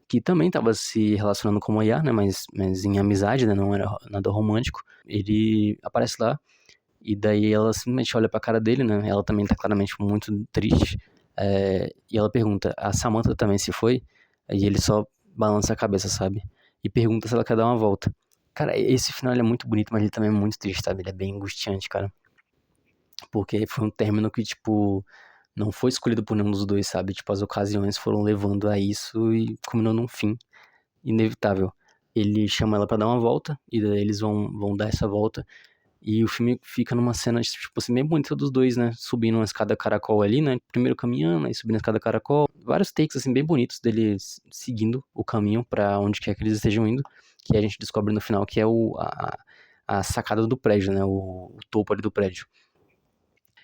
que também estava se relacionando com o Moya, né, mas em amizade, né, não era nada romântico. Ele aparece lá, e daí ela simplesmente olha pra cara dele, né, ela também tá claramente muito triste, e ela pergunta, a Samantha também se foi? E ele só balança a cabeça, sabe? E pergunta se ela quer dar uma volta. Cara, esse final ele é muito bonito, mas ele também é muito triste, sabe? Ele é bem angustiante, cara. Porque foi um término que, tipo, não foi escolhido por nenhum dos dois, sabe? Tipo, as ocasiões foram levando a isso e culminou num fim inevitável. Ele chama ela pra dar uma volta, e daí eles vão dar essa volta. E o filme fica numa cena, tipo assim, bem bonita dos dois, né? Subindo uma escada caracol ali, né? Primeiro caminhando, aí subindo a escada caracol. Vários takes, assim, bem bonitos deles seguindo o caminho pra onde quer que eles estejam indo. Que a gente descobre no final que é a sacada do prédio, né? O topo ali do prédio.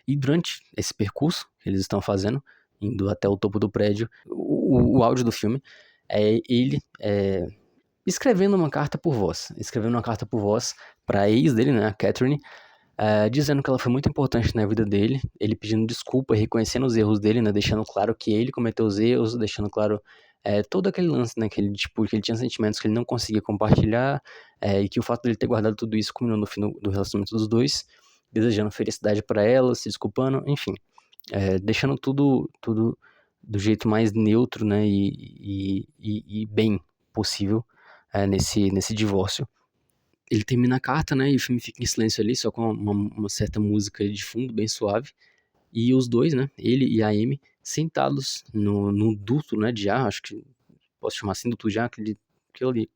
E durante esse percurso que eles estão fazendo, indo até o topo do prédio, o áudio do filme é ele escrevendo uma carta por voz. Escrevendo uma carta por voz pra ex dele, né? A Catherine, dizendo que ela foi muito importante na vida dele, ele pedindo desculpa, reconhecendo os erros dele, né, deixando claro que ele cometeu os erros, deixando claro todo aquele lance, né, que ele, tipo, que ele tinha sentimentos que ele não conseguia compartilhar, e que o fato dele ter guardado tudo isso culminou no fim do relacionamento dos dois, desejando felicidade pra ela, se desculpando, enfim, deixando tudo do jeito mais neutro, né, e bem possível nesse divórcio. Ele termina a carta, né, e o filme fica em silêncio ali, só com uma certa música de fundo, bem suave. E os dois, né, ele e a Amy, sentados no duto, né, de ar, acho que posso chamar assim, duto de ar, aquele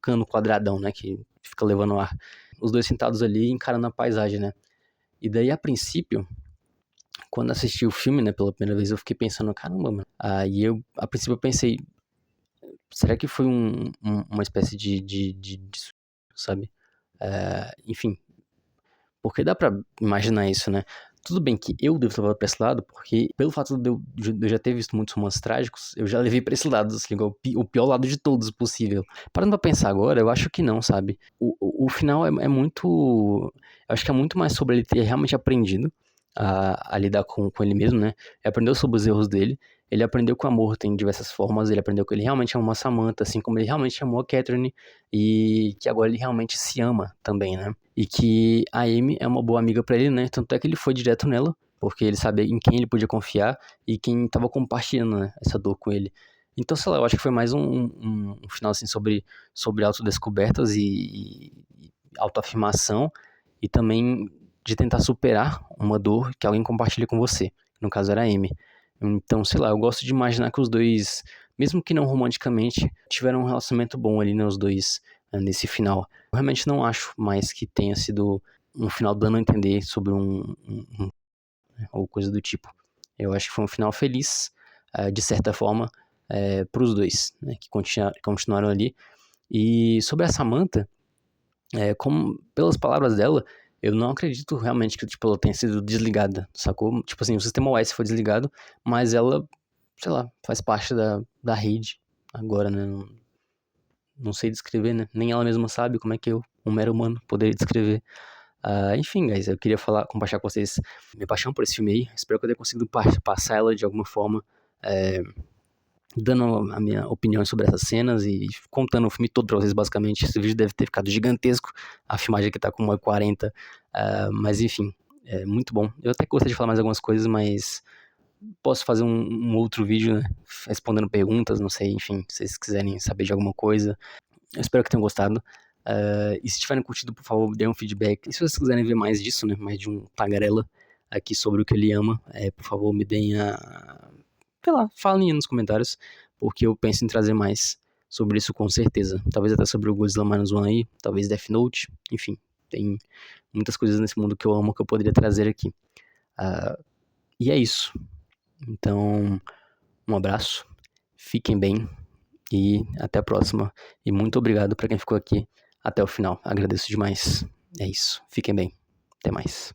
cano quadradão, né, que fica levando ar. Os dois sentados ali, encarando a paisagem, né. E daí, a princípio, quando assisti o filme, né, pela primeira vez, eu fiquei pensando, caramba, mano. Aí a princípio eu pensei, será que foi uma espécie de sabe? Enfim, porque dá pra imaginar isso, né? Tudo bem que eu devo ter levado pra esse lado, porque pelo fato de eu já ter visto muitos romances trágicos, eu já levei pra esse lado, assim, o pior lado de todos possível. Parando pra pensar agora, eu acho que não, sabe? O final é muito. Eu acho que é muito mais sobre ele ter realmente aprendido a lidar com ele mesmo, né? Ele aprendeu sobre os erros dele. Ele aprendeu que o amor tem diversas formas. Ele aprendeu que ele realmente amou a Samantha, assim como ele realmente amou a Catherine. E que agora ele realmente se ama também, né? E que a Amy é uma boa amiga pra ele, né? Tanto é que ele foi direto nela, porque ele sabia em quem ele podia confiar e quem tava compartilhando, né, essa dor com ele. Então, sei lá, eu acho que foi mais um final, assim, sobre autodescobertas e autoafirmação, e também de tentar superar uma dor que alguém compartilha com você. No caso era a Amy. Então, sei lá, eu gosto de imaginar que os dois, mesmo que não romanticamente, tiveram um relacionamento bom ali, né, os dois, nesse final. Eu realmente não acho mais que tenha sido um final dando a entender sobre ou coisa do tipo. Eu acho que foi um final feliz, de certa forma, para os dois, né, que continuaram ali. E sobre a Samantha, como, pelas palavras dela, eu não acredito realmente que, tipo, ela tenha sido desligada, sacou? Tipo assim, o sistema OS foi desligado, mas ela, sei lá, faz parte da rede agora, né? Não sei descrever, né? Nem ela mesma sabe como é que eu, um mero humano, poderia descrever. Enfim, guys, eu queria compartilhar com vocês minha paixão por esse filme aí. Espero que eu tenha conseguido passar ela de alguma forma, dando a minha opinião sobre essas cenas e contando o filme todo pra vocês, basicamente. Esse vídeo deve ter ficado gigantesco. A filmagem aqui tá com 1h40. Mas enfim, é muito bom. Eu até gostaria de falar mais algumas coisas, mas posso fazer um outro vídeo, né? Respondendo perguntas, não sei, enfim, se vocês quiserem saber de alguma coisa. Eu espero que tenham gostado. E se tiverem curtido, por favor, dêem um feedback. E se vocês quiserem ver mais disso, né, mais de um tagarela aqui sobre o que ele ama, por favor, me deem sei lá, falem aí nos comentários, porque eu penso em trazer mais sobre isso com certeza. Talvez até sobre o Godzilla Minus One aí, talvez Death Note, enfim, tem muitas coisas nesse mundo que eu amo que eu poderia trazer aqui. E é isso. Então, um abraço, fiquem bem e até a próxima. E muito obrigado para quem ficou aqui até o final. Agradeço demais. É isso. Fiquem bem. Até mais.